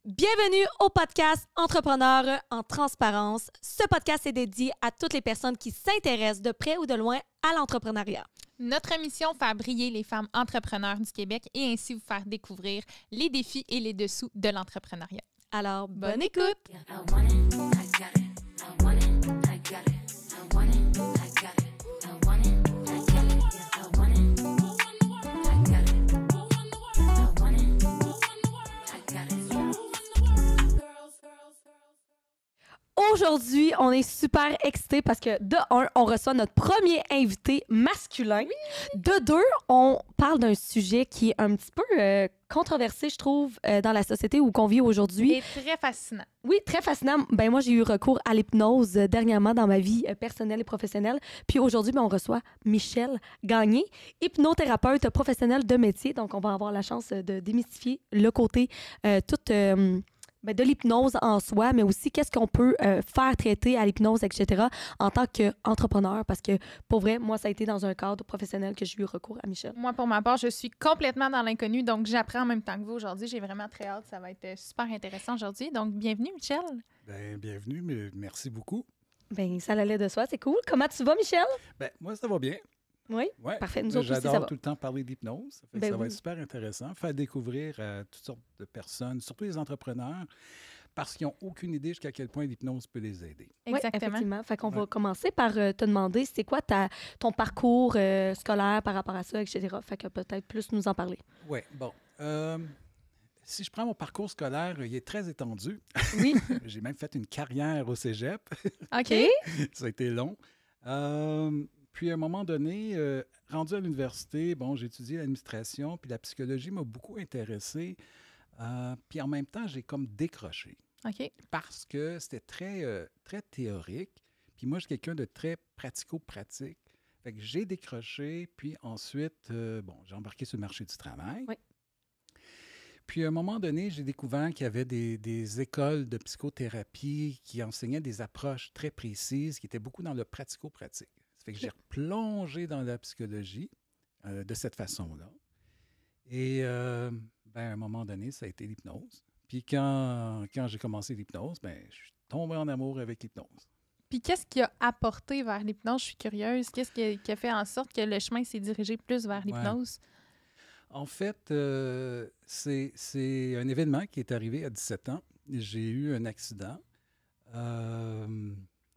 Bienvenue au podcast Entrepreneurs en transparence. Ce podcast est dédié à toutes les personnes qui s'intéressent de près ou de loin à l'entrepreneuriat. Notre mission, faire briller les femmes entrepreneurs du Québec et ainsi vous faire découvrir les défis et les dessous de l'entrepreneuriat. Alors, bonne écoute! Aujourd'hui, on est super excités parce que, de un, on reçoit notre premier invité masculin. Oui. De deux, on parle d'un sujet qui est un petit peu controversé, je trouve, dans la société où qu'on vit aujourd'hui. Et très fascinant. Oui, très fascinant. Ben moi, j'ai eu recours à l'hypnose dernièrement dans ma vie personnelle et professionnelle. Puis aujourd'hui, on reçoit Michel Gagné, hypnothérapeute professionnel de métier. Donc, on va avoir la chance de démystifier le côté de l'hypnose en soi, mais aussi qu'est-ce qu'on peut faire traiter à l'hypnose, etc., en tant qu'entrepreneur. Parce que, pour vrai, moi, ça a été dans un cadre professionnel que j'ai eu recours à Michel. Moi, pour ma part, je suis complètement dans l'inconnu, donc j'apprends en même temps que vous aujourd'hui. J'ai vraiment très hâte. Ça va être super intéressant aujourd'hui. Donc, bienvenue, Michel. Bien, bienvenue, mais merci beaucoup. Bien, ça allait de soi, c'est cool. Comment tu vas, Michel? Bien, moi, ça va bien. Oui? Ouais. Parfait. Nous autres aussi, ça va. J'adore tout le temps parler d'hypnose. Ça fait que ça va oui. être super intéressant. Faire découvrir à toutes sortes de personnes, surtout les entrepreneurs, parce qu'ils n'ont aucune idée jusqu'à quel point l'hypnose peut les aider. Oui, effectivement. Fait qu'on va commencer par te demander c'est quoi ton parcours scolaire par rapport à ça, etc. Fait que peut-être plus nous en parler. Oui, bon. Si je prends mon parcours scolaire, il est très étendu. Oui. J'ai même fait une carrière au cégep. OK. Ça a été long. Puis, à un moment donné, rendu à l'université, j'ai étudié l'administration, puis la psychologie m'a beaucoup intéressé. Puis, en même temps, j'ai comme décroché. OK. Parce que c'était très théorique. Puis, moi, je suis quelqu'un de très pratico-pratique. Fait que j'ai décroché, puis ensuite, j'ai embarqué sur le marché du travail. Oui. Puis, à un moment donné, j'ai découvert qu'il y avait des écoles de psychothérapie qui enseignaient des approches très précises, qui étaient beaucoup dans le pratico-pratique. Ça fait que j'ai replongé dans la psychologie de cette façon-là. Et à un moment donné, ça a été l'hypnose. Puis quand j'ai commencé l'hypnose, je suis tombé en amour avec l'hypnose. Puis qu'est-ce qui a apporté vers l'hypnose? Je suis curieuse. Qu'est-ce qui a fait en sorte que le chemin s'est dirigé plus vers l'hypnose? Ouais. En fait, c'est un événement qui est arrivé à 17 ans. J'ai eu un accident.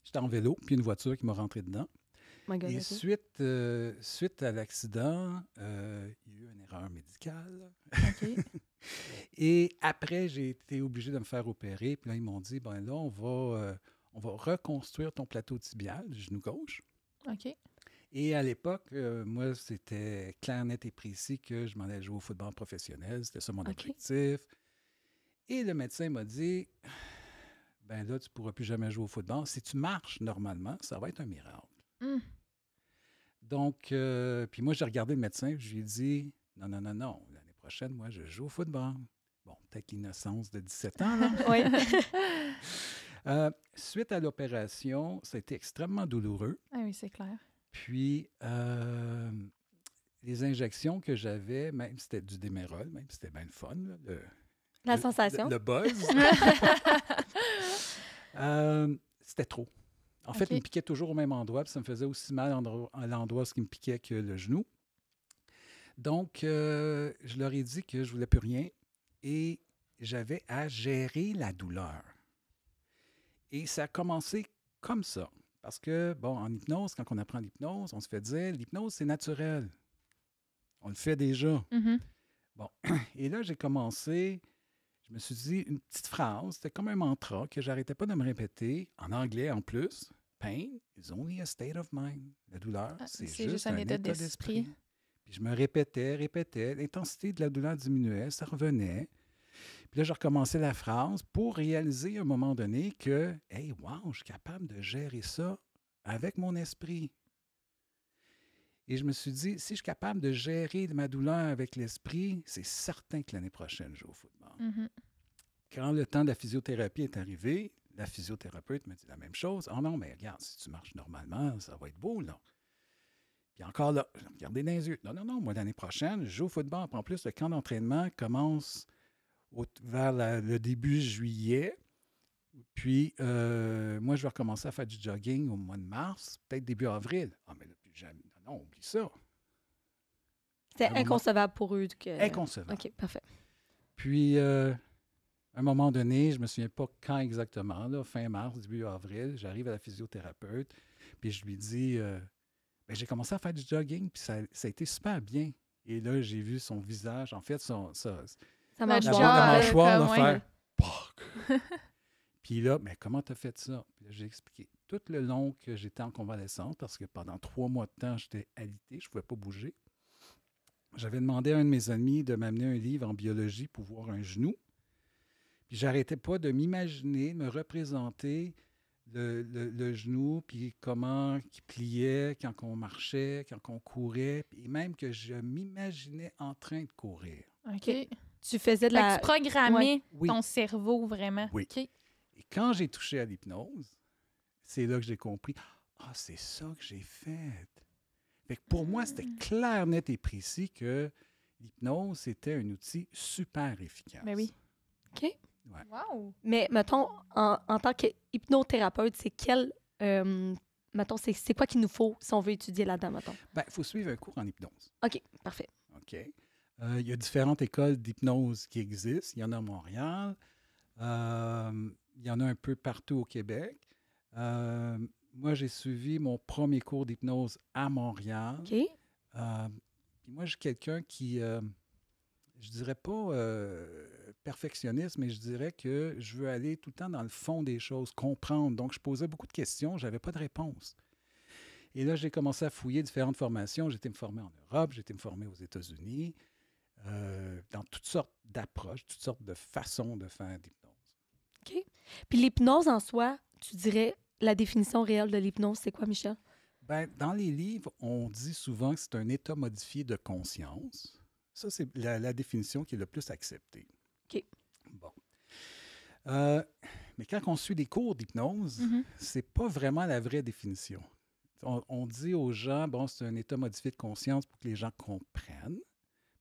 J'étais en vélo, puis une voiture qui m'a rentré dedans. Et suite à l'accident, il y a eu une erreur médicale. OK. Et après, j'ai été obligé de me faire opérer. Puis là, ils m'ont dit, là, on va reconstruire ton plateau tibial, du genou gauche. OK. Et à l'époque, moi, c'était clair, net et précis que je m'en allais jouer au football professionnel. C'était ça mon objectif. Et le médecin m'a dit, là, tu ne pourras plus jamais jouer au football. Si tu marches normalement, ça va être un miracle. Mm. Donc, puis moi, j'ai regardé le médecin, je lui ai dit, non, l'année prochaine, moi, je joue au football. Bon, peut-être l'innocence de 17 ans, là. Oui. Suite à l'opération, ça a été extrêmement douloureux. Ah oui, c'est clair. Puis, les injections que j'avais, même c'était du Démérol, même c'était bien le fun, là, la sensation. Le buzz. C'était trop. En fait, il me piquait toujours au même endroit, puis ça me faisait aussi mal à l'endroit où il me piquait que le genou. Donc, je leur ai dit que je ne voulais plus rien et j'avais à gérer la douleur. Et ça a commencé comme ça. Parce que, en hypnose, quand on apprend l'hypnose, on se fait dire, l'hypnose, c'est naturel. On le fait déjà. Mm-hmm. Bon, et là, j'ai commencé, je me suis dit une petite phrase, c'était comme un mantra que j'arrêtais pas de me répéter, en anglais en plus. Pain is only a state of mind. La douleur, c'est juste un état d'esprit. Puis je me répétais, l'intensité de la douleur diminuait, ça revenait. Puis là, je recommençais la phrase pour réaliser à un moment donné que, hey, wow, je suis capable de gérer ça avec mon esprit. Et je me suis dit, si je suis capable de gérer ma douleur avec l'esprit, c'est certain que l'année prochaine, je joue au football. Mm-hmm. Quand le temps de la physiothérapie est arrivé, la physiothérapeute me dit la même chose. « Ah non, mais regarde, si tu marches normalement, ça va être beau, là. » Puis encore là, regardez dans les yeux. Non, moi, l'année prochaine, je joue au football. Puis en plus, le camp d'entraînement commence vers le début juillet. Puis, moi, je vais recommencer à faire du jogging au mois de mars, peut-être début avril. Ah, mais là, plus jamais. Non, oublie ça. C'était À un moment- inconcevable pour eux. Inconcevable. OK, parfait. Puis, à un moment donné, je ne me souviens pas quand exactement, là, fin mars, début avril, j'arrive à la physiothérapeute, puis je lui dis, ben, j'ai commencé à faire du jogging, puis ça a été super bien. Et là, j'ai vu son visage, en fait, Ça Le marche la job, voix bien. de mâchoire, là, comme, faire POC. Puis là, mais comment tu as fait ça? Puis là, j'ai expliqué tout le long que j'étais en convalescence, parce que pendant 3 mois de temps, j'étais alité, je ne pouvais pas bouger. J'avais demandé à un de mes amis de m'amener un livre en biologie pour voir un genou. Puis j'arrêtais pas de m'imaginer, me représenter le genou, puis comment il pliait quand on marchait, quand on courait, puis même que je m'imaginais en train de courir. OK. OK. Tu faisais de Fait que la... tu programmais Oui. ton cerveau vraiment. Oui. OK. Et quand j'ai touché à l'hypnose, c'est là que j'ai compris, ah, c'est ça que j'ai fait. Fait que pour moi, c'était clair, net et précis que l'hypnose, c'était un outil super efficace. Ben oui. OK. Wow! Mais, mettons, en tant qu'hypnothérapeute, c'est quel... mettons, c'est quoi qu'il nous faut si on veut étudier là-dedans, mettons? Ben, il faut suivre un cours en hypnose. OK, parfait. OK. Il y a différentes écoles d'hypnose qui existent. Il y en a à Montréal. Il y en a un peu partout au Québec. Moi, j'ai suivi mon premier cours d'hypnose à Montréal. OK. Puis moi, je suis quelqu'un qui, je dirais pas perfectionniste, mais je dirais que je veux aller tout le temps dans le fond des choses, comprendre. Donc, je posais beaucoup de questions, je n'avais pas de réponse. Et là, j'ai commencé à fouiller différentes formations. J'ai été me former en Europe, j'ai été me former aux États-Unis, dans toutes sortes d'approches, toutes sortes de façons de faire d'hypnose. OK. Puis l'hypnose en soi, tu dirais la définition réelle de l'hypnose, c'est quoi, Michel? Bien, dans les livres, on dit souvent que c'est un état modifié de conscience. Ça, c'est la définition qui est le plus acceptée. OK. Bon. Mais quand on suit des cours d'hypnose, Mhm. c'est pas vraiment la vraie définition. On dit aux gens, bon, c'est un état modifié de conscience pour que les gens comprennent.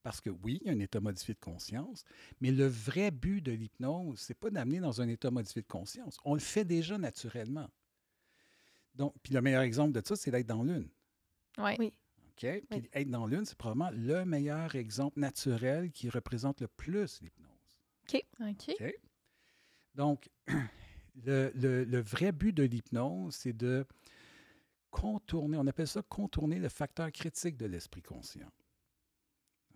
Parce que oui, il y a un état modifié de conscience, mais le vrai but de l'hypnose, c'est pas d'amener dans un état modifié de conscience. On le fait déjà naturellement. Donc, puis le meilleur exemple de ça, c'est d'être dans l'une. Ouais. Oui. OK? Puis être dans l'une, c'est probablement le meilleur exemple naturel qui représente le plus l'hypnose. OK. OK? Donc, le vrai but de l'hypnose, c'est de contourner, on appelle ça contourner le facteur critique de l'esprit conscient.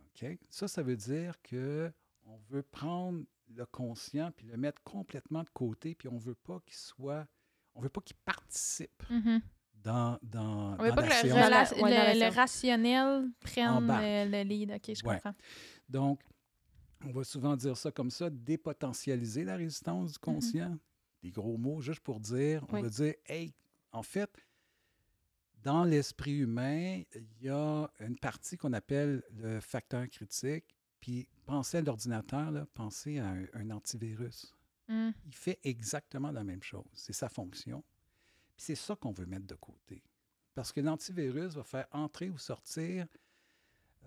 OK? Ça veut dire qu'on veut prendre le conscient puis le mettre complètement de côté, puis on veut pas qu'il participe Mhm. dans On veut dans pas la que séance. le rationnel prenne Embarque. le lead. OK, je Ouais. comprends. Donc, on va souvent dire ça comme ça, dépotentialiser la résistance du conscient. Des gros mots, juste pour dire, on Oui. va dire, hey, en fait, dans l'esprit humain, il y a une partie qu'on appelle le facteur critique, puis pensez à l'ordinateur, là, pensez à un antivirus. Mm. Il fait exactement la même chose. C'est sa fonction. Puis c'est ça qu'on veut mettre de côté. Parce que l'antivirus va faire entrer ou sortir,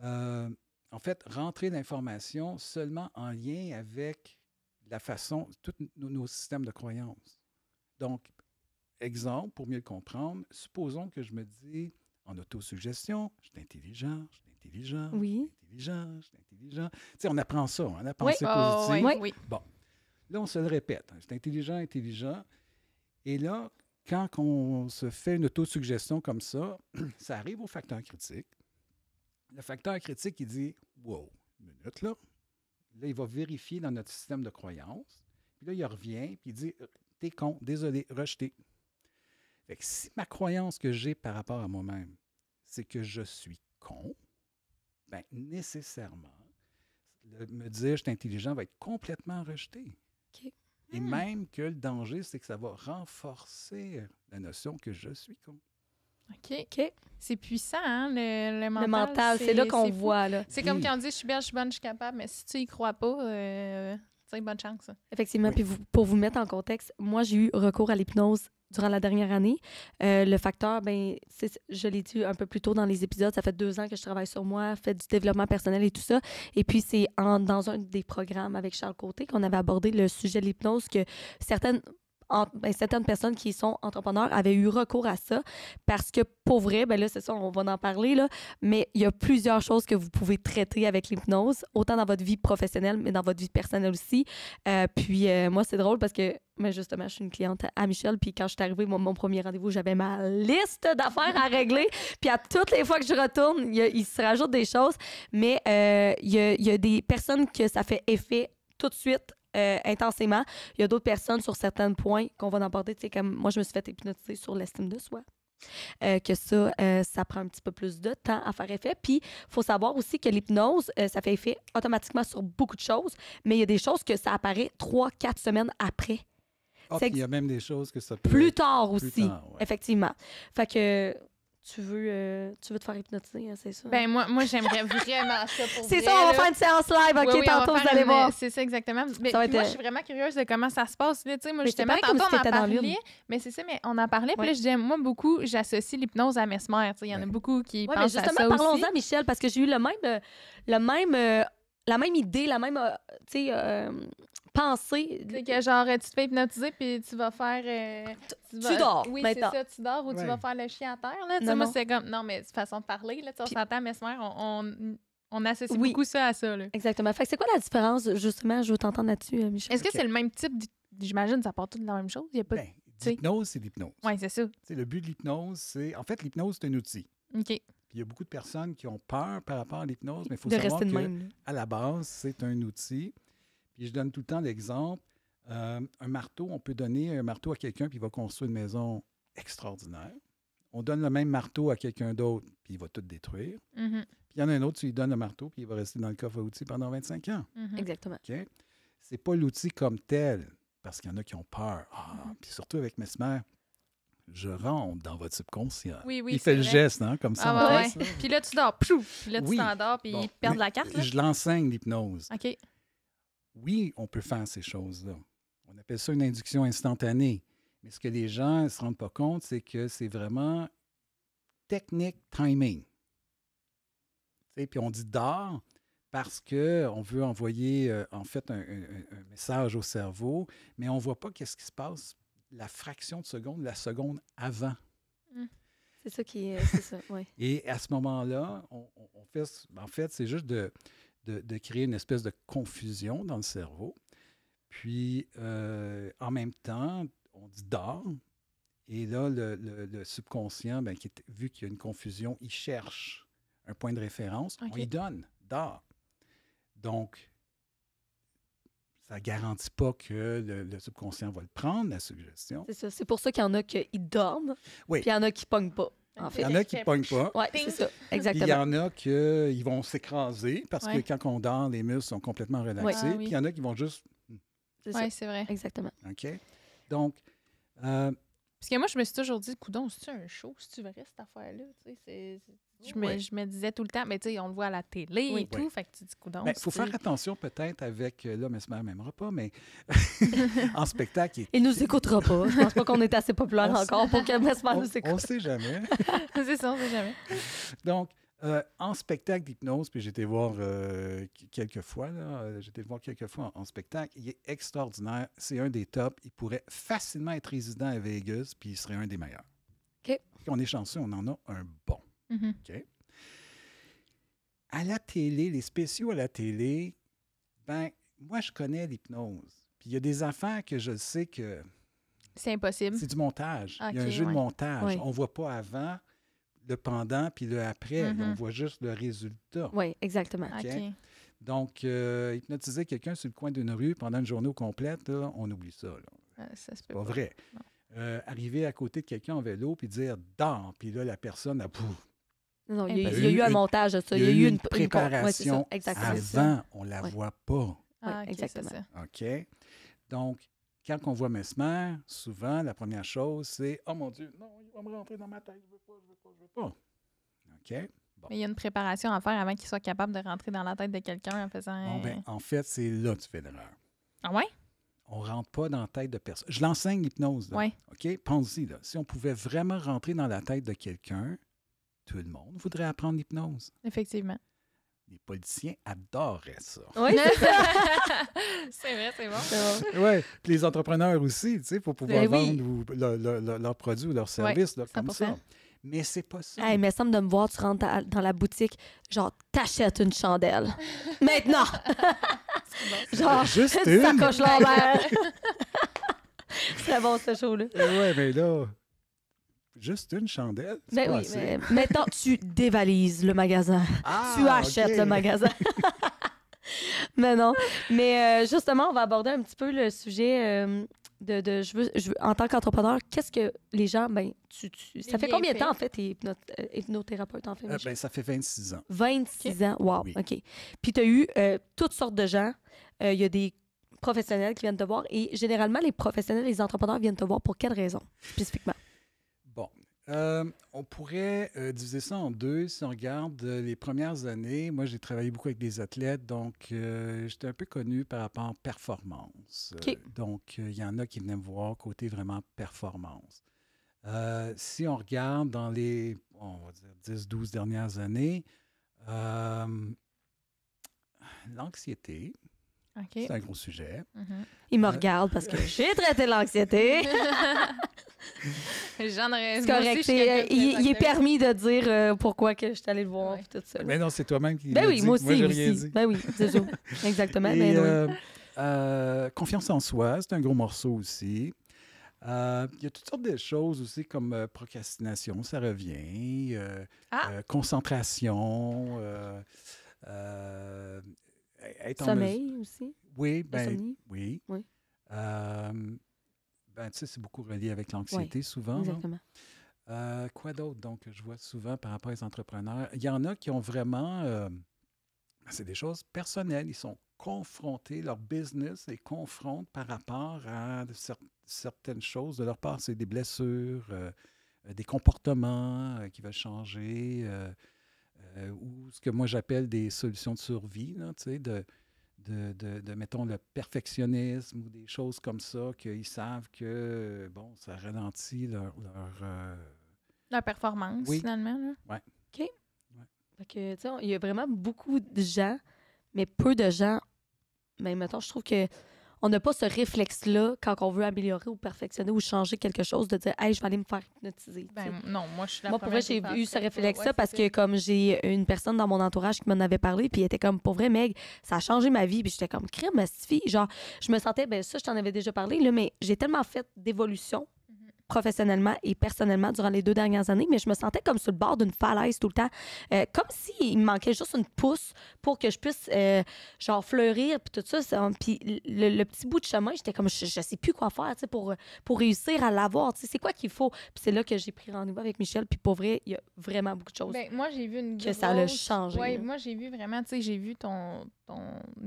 en fait, rentrer l'information seulement en lien avec la façon, tous nos systèmes de croyances. Donc, exemple, pour mieux le comprendre, supposons que je me dis en autosuggestion, je suis intelligent, je suis intelligent, Oui. je suis intelligent, je suis intelligent. Tu sais, on apprend ça, hein, la pensée Oh, positive. ouais, Oui. oui. Bon, là, on se le répète. Je suis intelligent, intelligent. Et là, quand on se fait une autosuggestion comme ça, ça arrive au facteur critique. Le facteur critique, il dit « Wow, une minute, là. » Là, il va vérifier dans notre système de croyances. Puis là, il revient, puis il dit « T'es con, désolé, rejeté. » Fait que si ma croyance que j'ai par rapport à moi-même, c'est que je suis con, bien, nécessairement, me dire « Je suis intelligent » va être complètement rejeté. OK. Et même que le danger, c'est que ça va renforcer la notion que je suis con. OK. OK. C'est puissant, hein, le mental. Le mental, c'est là qu'on fou. voit, là. C'est comme Oui. quand on dit « Je suis belle, je suis bonne, je suis capable », mais si tu y crois pas, tu as une bonne chance. Effectivement. Oui. Puis pour vous mettre en contexte, moi, j'ai eu recours à l'hypnose durant la dernière année. Le facteur, je l'ai dit un peu plus tôt dans les épisodes, ça fait 2 ans que je travaille sur moi, fait du développement personnel et tout ça. Et puis, c'est dans un des programmes avec Charles Côté qu'on avait abordé le sujet de l'hypnose que certaines personnes qui sont entrepreneurs avaient eu recours à ça parce que, pour vrai, là, c'est ça, on va en parler, là, mais il y a plusieurs choses que vous pouvez traiter avec l'hypnose, autant dans votre vie professionnelle, mais dans votre vie personnelle aussi. Moi, c'est drôle parce que, justement, je suis une cliente à Michel, puis quand je suis arrivée, mon premier rendez-vous, j'avais ma liste d'affaires à régler, puis à toutes les fois que je retourne, il se rajoute des choses, mais il y a des personnes que ça fait effet tout de suite, intensément. Il y a d'autres personnes sur certains points qu'on va en aborder. Tu sais, comme moi, je me suis fait hypnotiser sur l'estime de soi. Que ça prend un petit peu plus de temps à faire effet. Puis, il faut savoir aussi que l'hypnose, ça fait effet automatiquement sur beaucoup de choses, mais il y a des choses que ça apparaît 3-4 semaines après. Il y a même des choses que ça peut plus tard aussi, plus tard, ouais. effectivement. Fait que tu veux te faire hypnotiser, hein, c'est ça? Ben moi j'aimerais vraiment ça pour c'est vrai, ça, on va là. faire une séance live, OK, Oui, tantôt, on va vous faire allez voir. C'est ça, exactement. Mais Ça va moi, être, je suis vraiment curieuse de comment ça se passe. Là, moi, mais justement, c'est pareil tantôt, comme si on en t'étais dans l'une. parlait. Mais c'est ça, mais on en parlait. Puis Ouais. là, je disais, moi, beaucoup, j'associe l'hypnose à Mesmer. Il y en a Ouais. beaucoup qui Oui, mais pensent à justement, ça aussi. parlons-en, Michel, parce que j'ai eu la même idée, la même, pensée. C'est que genre, tu te fais hypnotiser puis tu vas faire... Tu dors, Oui, c'est maintenant. ça, tu dors ou tu Ouais. vas faire le chien à terre. Là. Tu sais, Non, moi, non. c'est comme... Non, mais c'est façon de parler. Là, on Puis- s'entend, Mesmer, on associe Oui. beaucoup ça à ça. Là. Exactement. Fait que c'est quoi la différence, justement? Je veux t'entendre là-dessus, Michel. Est-ce que Ok. c'est le même type... J'imagine ça part tout de la même chose? Il y a pas... Ben, sais. l'hypnose, c'est l'hypnose. Oui, c'est ça. Tu sais, le but de l'hypnose, c'est... En fait, l'hypnose, c'est un outil. OK. Puis il y a beaucoup de personnes qui ont peur par rapport à l'hypnose, mais il faut de savoir rester de que même. là. à la base, c'est un outil. Puis je donne tout le temps l'exemple. Un marteau, on peut donner un marteau à quelqu'un, puis il va construire une maison extraordinaire. On donne le même marteau à quelqu'un d'autre, puis il va tout détruire. Mhm. Puis il y en a un autre, tu lui donnes le marteau, puis il va rester dans le coffre à outils pendant 25 ans. Mhm. Exactement. OK? C'est pas l'outil comme tel, parce qu'il y en a qui ont peur. Puis surtout avec Mesmer, je rentre dans votre subconscient. Oui, oui, il c'est fait le vrai. geste, hein, comme ça. Ah on ouais, fait ouais. ça. Puis là, tu dors. Pshou! Puis là, tu Oui. t'endors, puis Bon, ils perdent mais la carte. Là. Je l'enseigne, l'hypnose. OK. Oui, on peut faire ces choses-là. On appelle ça une induction instantanée. Mais ce que les gens ne se rendent pas compte, c'est que c'est vraiment technique timing. Tu sais, puis on dit dors parce qu'on veut envoyer en fait un message au cerveau, mais on ne voit pas qu'est-ce qui se passe la fraction de seconde, la seconde avant. C'est ça qui est. C'est ça, oui. Et à ce moment-là, on fait. En fait, c'est juste de créer une espèce de confusion dans le cerveau. Puis, en même temps, on dit dors. Et là, le subconscient, vu qu'il y a une confusion, il cherche un point de référence. OK. On y donne dors. Donc, ça ne garantit pas que le subconscient va le prendre, la suggestion. C'est ça. C'est pour ça qu'il y en a qui dorment, Oui. puis il y en a qui pognent pas, en Il fait. y en a qui ne pognent pas. Oui, Ting. c'est ça. Puis il y Exactement. en a qui vont s'écraser parce Ouais. que quand on dort, les muscles sont complètement relaxés. Ah oui. Puis il y en a qui vont juste... C'est ça. Oui, c'est vrai. Exactement. OK? Donc, Parce que moi, je me suis toujours dit, coudon, c'est-tu un show? C'est-tu vrai, cette affaire-là? Tu sais, je me disais tout le temps, mais tu sais, on le voit à la télé Oui. et tout, Oui. fait que tu dis, coudon. il faut c'est-tu- faire attention peut-être avec... Là, Mesmer n'aimera pas, mais en spectacle... Il nous écoutera pas. Je pense pas qu'on est assez populaire On encore pour que Mesmer On nous ne écoute. sait jamais. c'est ça, on sait jamais. Donc, en spectacle d'hypnose, puis j'ai été voir quelques fois, là, j'ai été le voir quelques fois en spectacle, il est extraordinaire. C'est un des tops. Il pourrait facilement être résident à Vegas, puis il serait un des meilleurs. OK. Puis on est chanceux, on en a un bon. Mhm. OK? À la télé, les spéciaux à la télé, moi, je connais l'hypnose. Puis il y a des affaires que je sais que C'est impossible. c'est du montage. Il y a un OK, jeu de ouais. montage. Oui. On ne voit pas avant, le pendant, puis le après. Mhm. On voit juste le résultat. Oui, exactement. OK. OK. Donc, hypnotiser quelqu'un sur le coin d'une rue pendant une journée complète, là, on oublie ça. là. Ça se peut C'est pas vrai. Arriver à côté de quelqu'un en vélo puis dire « dors », puis là, la personne a... Pouf, Non, Il y a eu un montage de ça. il y a eu une ouais, c'est ça. préparation Exactement. avant, on ne la Ouais. voit pas. Ah, OK, exactement. c'est ça. OK? Donc, quand on voit Mesmer, souvent, la première chose, c'est « Oh mon Dieu, non, il va me rentrer dans ma tête, je veux pas, je veux pas, je veux pas. » OK? Bon. Mais il y a une préparation à faire avant qu'il soit capable de rentrer dans la tête de quelqu'un en faisant... En fait, c'est là que tu fais l'erreur. Ah ouais? on ne rentre pas dans la tête de personne. Je l'enseigne, l'hypnose. Là, Ouais. OK? Pense-y. Là. Si on pouvait vraiment rentrer dans la tête de quelqu'un, tout le monde voudrait apprendre l'hypnose. Effectivement. Les politiciens adoraient ça. Oui, c'est ça. C'est vrai, c'est bon. C'est bon. Oui, puis les entrepreneurs aussi, tu sais, pour pouvoir Ben oui. vendre leurs produits ou leurs services là, comme 100%. ça. Mais c'est pas ça. Hey, mais ça me de me voir, tu rentres dans la boutique, genre, t'achètes une chandelle. Maintenant! Genre, Juste une une. sacoche Lambert. C'est bon, ce show-là. Oui, mais là, juste une chandelle, c'est Ben pas oui, assez. mais maintenant, tu dévalises le magasin. Ah, Tu achètes OK. le magasin. Mais non. Mais justement, on va aborder un petit peu le sujet je veux, en tant qu'entrepreneur, qu'est-ce que les gens, ça fait combien de temps, en fait, t'es hypnothérapeute, en fait, Michel? Ça fait 26 ans. 26 ans, wow, Oui. OK. Puis tu as eu toutes sortes de gens. Il y a des professionnels qui viennent te voir et généralement, les professionnels, les entrepreneurs viennent te voir pour quelles raisons, spécifiquement? Bon. On pourrait diviser ça en deux. Si on regarde les premières années, moi, j'ai travaillé beaucoup avec des athlètes, donc j'étais un peu connu par rapport à performance. OK. Donc, il y en a qui venaient me voir côté vraiment performance. Si on regarde dans les, on va dire, 10-12 dernières années, l'anxiété, OK. c'est un gros sujet. Mhm. Ils me regardent parce que j'ai traité l'anxiété. J'en aurais. C'est moi correct. aussi, je suis quelqu'un qui Il est est permis de dire pourquoi que je suis allée le voir Ouais. et tout ça. là. Mais non, c'est toi-même qui Ben l'as oui, dit. moi aussi. j'ai rien dit. Ben oui, c'est ça. Exactement. Et, Ben oui. confiance en soi, c'est un gros morceau aussi. Il y a toutes sortes de choses aussi comme procrastination, ça revient, concentration, être en Sommeil aussi. Oui, ben Insomnie. oui. Oui. Ben, tu sais, c'est beaucoup relié avec l'anxiété souvent. là. Exactement. Quoi d'autre, donc, je vois souvent par rapport aux entrepreneurs? Il y en a qui ont vraiment... c'est des choses personnelles. Ils sont confrontés, leur business les confronte par rapport à certaines choses de leur part. C'est des blessures, des comportements qui veulent changer, ou ce que moi j'appelle des solutions de survie, là, tu sais, mettons, le perfectionnisme ou des choses comme ça, qu'ils savent que, bon, ça ralentit La performance, Oui. finalement. Là. Fait que, tu sais, il y a vraiment beaucoup de gens, mais peu de gens. Mais mettons, je trouve que on n'a pas ce réflexe-là quand on veut améliorer ou perfectionner ou changer quelque chose, de dire, hey, je vais aller me faire hypnotiser. tu sais. Ben, non, moi, je suis la Moi, pour première vrai, j'ai qui eu ce penserait pas. réflexe-là Ouais, parce c'est que ça. comme j'ai une personne dans mon entourage qui m'en avait parlé, puis elle était comme, pour vrai, Meg, ça a changé ma vie. Puis j'étais comme, crème, ma petite fille. Genre, je me sentais, ben ça, je t'en avais déjà parlé, là, mais j'ai tellement fait d'évolution professionnellement et personnellement durant les 2 dernières années, mais je me sentais comme sur le bord d'une falaise tout le temps. Comme s'il me manquait juste une pousse pour que je puisse, genre, fleurir, puis tout ça. Puis le petit bout de chemin, j'étais comme, je sais plus quoi faire, tu sais, pour réussir à l'avoir. Tu sais, c'est quoi qu'il faut? Puis c'est là que j'ai pris rendez-vous avec Michel, puis pour vrai, il y a vraiment beaucoup de choses. Ben, moi, j'ai vu une Que ça l'a grosse- changé, Ouais, là. moi, j'ai vu vraiment, tu sais, j'ai vu ton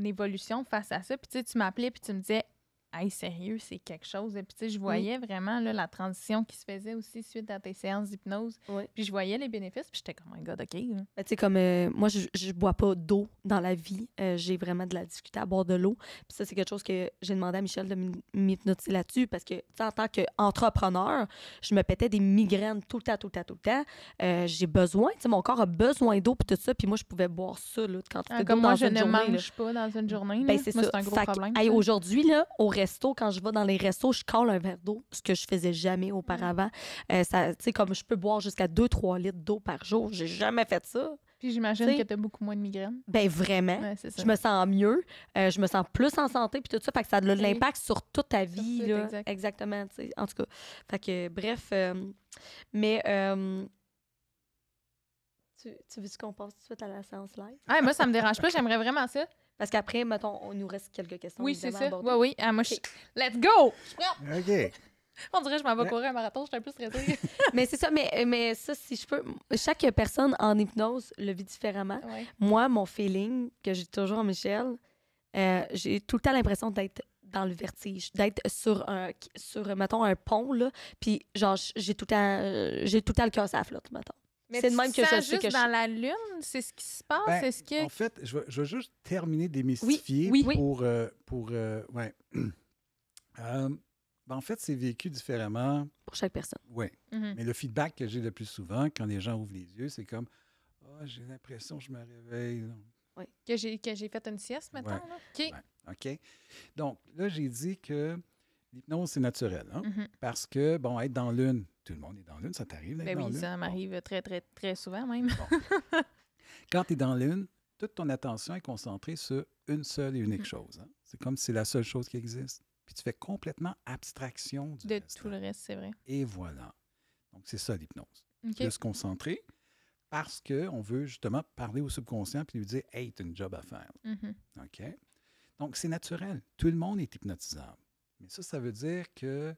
évolution face à ça. Puis, tu sais, tu m'appelais, puis tu me disais, hey, sérieux, c'est quelque chose. Et puis, tu sais, je voyais vraiment là, la transition qui se faisait aussi suite à tes séances d'hypnose. Oui. Puis, je voyais les bénéfices, puis j'étais comme, oh my God, OK. là. Ben, tu sais, comme moi, je bois pas d'eau dans la vie. J'ai vraiment de la difficulté à boire de l'eau. Puis ça, c'est quelque chose que j'ai demandé à Michel de m'hypnotiser là-dessus parce que, tu sais, en tant qu'entrepreneur, je me pétais des migraines tout le temps. J'ai besoin, tu sais, mon corps a besoin d'eau puis tout ça. Puis moi, je pouvais boire ça, là, quand tu Comme moi, je ne journée, là. mange pas dans une journée. Ben, là. c'est Moi, ça. c'est un gros Fait que, problème. hey, ça. aujourd'hui, là, au resto, quand je vais dans les restos, je cale un verre d'eau, ce que je faisais jamais auparavant. Ça, tu sais, comme je peux boire jusqu'à 2-3 litres d'eau par jour. J'ai jamais fait ça. Puis, j'imagine tu sais, que tu as beaucoup moins de migraines. Ben vraiment. Ouais, c'est ça. Je me sens mieux, je me sens plus en santé, puis tout ça, fait que ça a de Oui. l'impact sur toute ta Sur vie, tout, là. exact. Exactement, tu sais, en tout cas. Fait que, bref, mais tu veux qu'on passe tout de suite à la séance live? Ah, moi, ça me dérange pas. J'aimerais vraiment ça. Parce qu'après, mettons, on nous reste quelques questions. Oui, c'est évidemment, ça. à aborder. Oui, oui. Ah, moi, Ok. Let's go! Je suis prête. OK. On dirait que je m'en vais courir un marathon. Je suis un peu stressée. Mais c'est ça, mais ça, si je peux, chaque personne en hypnose le vit différemment. Ouais. Moi, mon feeling que j'ai toujours en Michel, j'ai tout le temps l'impression d'être dans le vertige, d'être sur mettons, un pont, là, puis genre, j'ai tout le temps le cœur sur la flotte, mettons. Mais C'est de même que je sais juste que je- dans la lune, c'est ce qui se passe. Ben, Est-ce que... En fait, je vais juste terminer de démystifier oui. pour ouais. En fait, c'est vécu différemment. Pour chaque personne. Oui. Mhm. Mais le feedback que j'ai le plus souvent, quand les gens ouvrent les yeux, c'est comme « Ah, j'ai l'impression que je me réveille. » Que j'ai fait une sieste, maintenant. Ouais. Là. OK. Ouais, OK? Donc, là, j'ai dit que l'hypnose, c'est naturel. Hein? Mhm. Parce que, bon, être dans l'une, tout le monde est dans l'une, ça t'arrive d'être Ben dans oui, l'une? ça m'arrive très, très, très souvent même. Bon. Quand tu es dans l'une, toute ton attention est concentrée sur une seule et unique chose. Hein? C'est comme si c'est la seule chose qui existe. Puis tu fais complètement abstraction du De reste. tout le reste, c'est vrai. Et voilà. Donc, c'est ça l'hypnose. OK. De se concentrer parce qu'on veut justement parler au subconscient puis lui dire « Hey, tu as une job à faire. Mhm. » OK? Donc, c'est naturel. Tout le monde est hypnotisable. Mais ça veut dire que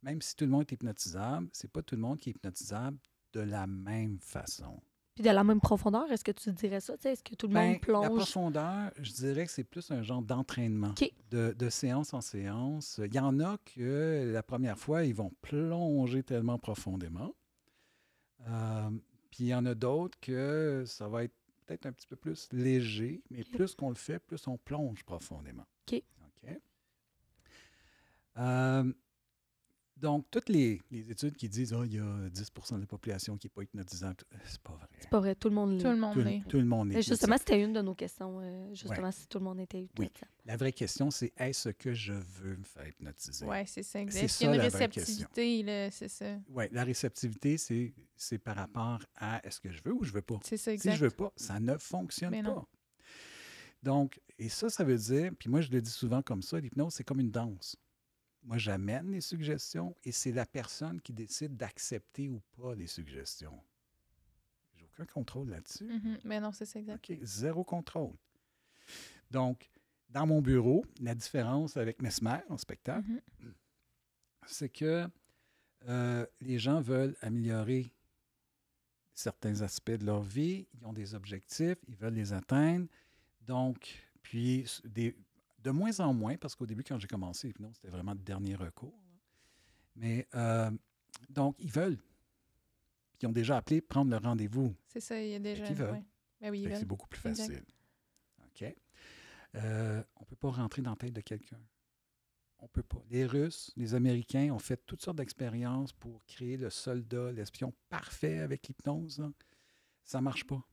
même si tout le monde est hypnotisable, c'est pas tout le monde qui est hypnotisable de la même façon. Puis de la même profondeur, est-ce que tu dirais ça? Tu sais, est-ce que tout le monde La plonge? profondeur, je dirais que c'est plus un genre d'entraînement, OK. de séance en séance. Il y en a que la première fois, ils vont plonger tellement profondément. Puis il y en a d'autres que ça va être peut-être un petit peu plus léger, mais plus qu'on le fait, plus on plonge profondément. OK. OK? Donc, toutes les études qui disent il y a 10 de la population qui n'est pas hypnotisable, c'est pas vrai. C'est pas vrai, tout le monde Tout le monde l'est. Tout le monde est Justement, c'était une de nos questions, justement, Ouais. si tout le monde était hypnotisable. La vraie question, c'est est-ce que je veux me faire hypnotiser? Oui, c'est ça, C'est exact. Il y a ça, une la vraie réceptivité, là, c'est ça. Oui, la réceptivité, c'est par rapport à est-ce que je veux ou je veux pas. C'est ça, Si exact. je veux pas, ça ne fonctionne Mais pas. non. Donc, et ça veut dire, puis moi je le dis souvent comme ça, l'hypnose, c'est comme une danse. Moi, j'amène les suggestions et c'est la personne qui décide d'accepter ou pas les suggestions. J'ai aucun contrôle là-dessus. Mhm. Mais non, c'est ça, exact. OK, zéro contrôle. Donc, dans mon bureau, la différence avec Mesmer en spectacle, Mhm. c'est que les gens veulent améliorer certains aspects de leur vie, ils ont des objectifs, ils veulent les atteindre. Donc, puis de moins en moins, parce qu'au début, quand j'ai commencé l'hypnose, c'était vraiment le dernier recours. Là. Mais donc, ils veulent. Puis ils ont déjà appelé prendre le rendez-vous. C'est ça, il y a déjà... qu'ils veulent. ouais. Ben oui, ils Fait que veulent. c'est beaucoup plus Exact. facile. OK? On ne peut pas rentrer dans la tête de quelqu'un. On ne peut pas. Les Russes, les Américains ont fait toutes sortes d'expériences pour créer le soldat, l'espion parfait avec l'hypnose. Là. Ça ne marche pas.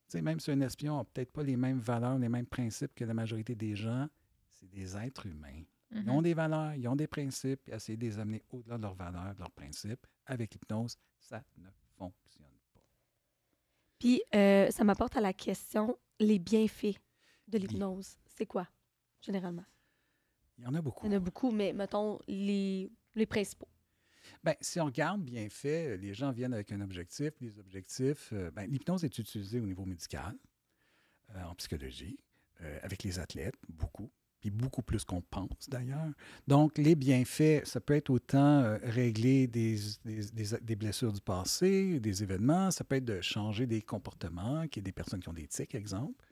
Tu sais, même si un espion n'a peut-être pas les mêmes valeurs, les mêmes principes que la majorité des gens, c'est des êtres humains. Ils Mhm. ont des valeurs, ils ont des principes, et essayer de les amener au-delà de leurs valeurs, de leurs principes. Avec l'hypnose, ça ne fonctionne pas. Puis, ça m'apporte à la question, les bienfaits de l'hypnose, c'est quoi, généralement? Il y en a beaucoup. Il y en a beaucoup, mais mettons les principaux. Bien, si on regarde bien fait, les gens viennent avec un objectif. Les objectifs, l'hypnose est utilisée au niveau médical, en psychologie, avec les athlètes, beaucoup, puis beaucoup plus qu'on pense d'ailleurs. Donc, les bienfaits, ça peut être autant régler des blessures du passé, des événements, ça peut être de changer des comportements, qu'il y ait des personnes qui ont des tics, exemple.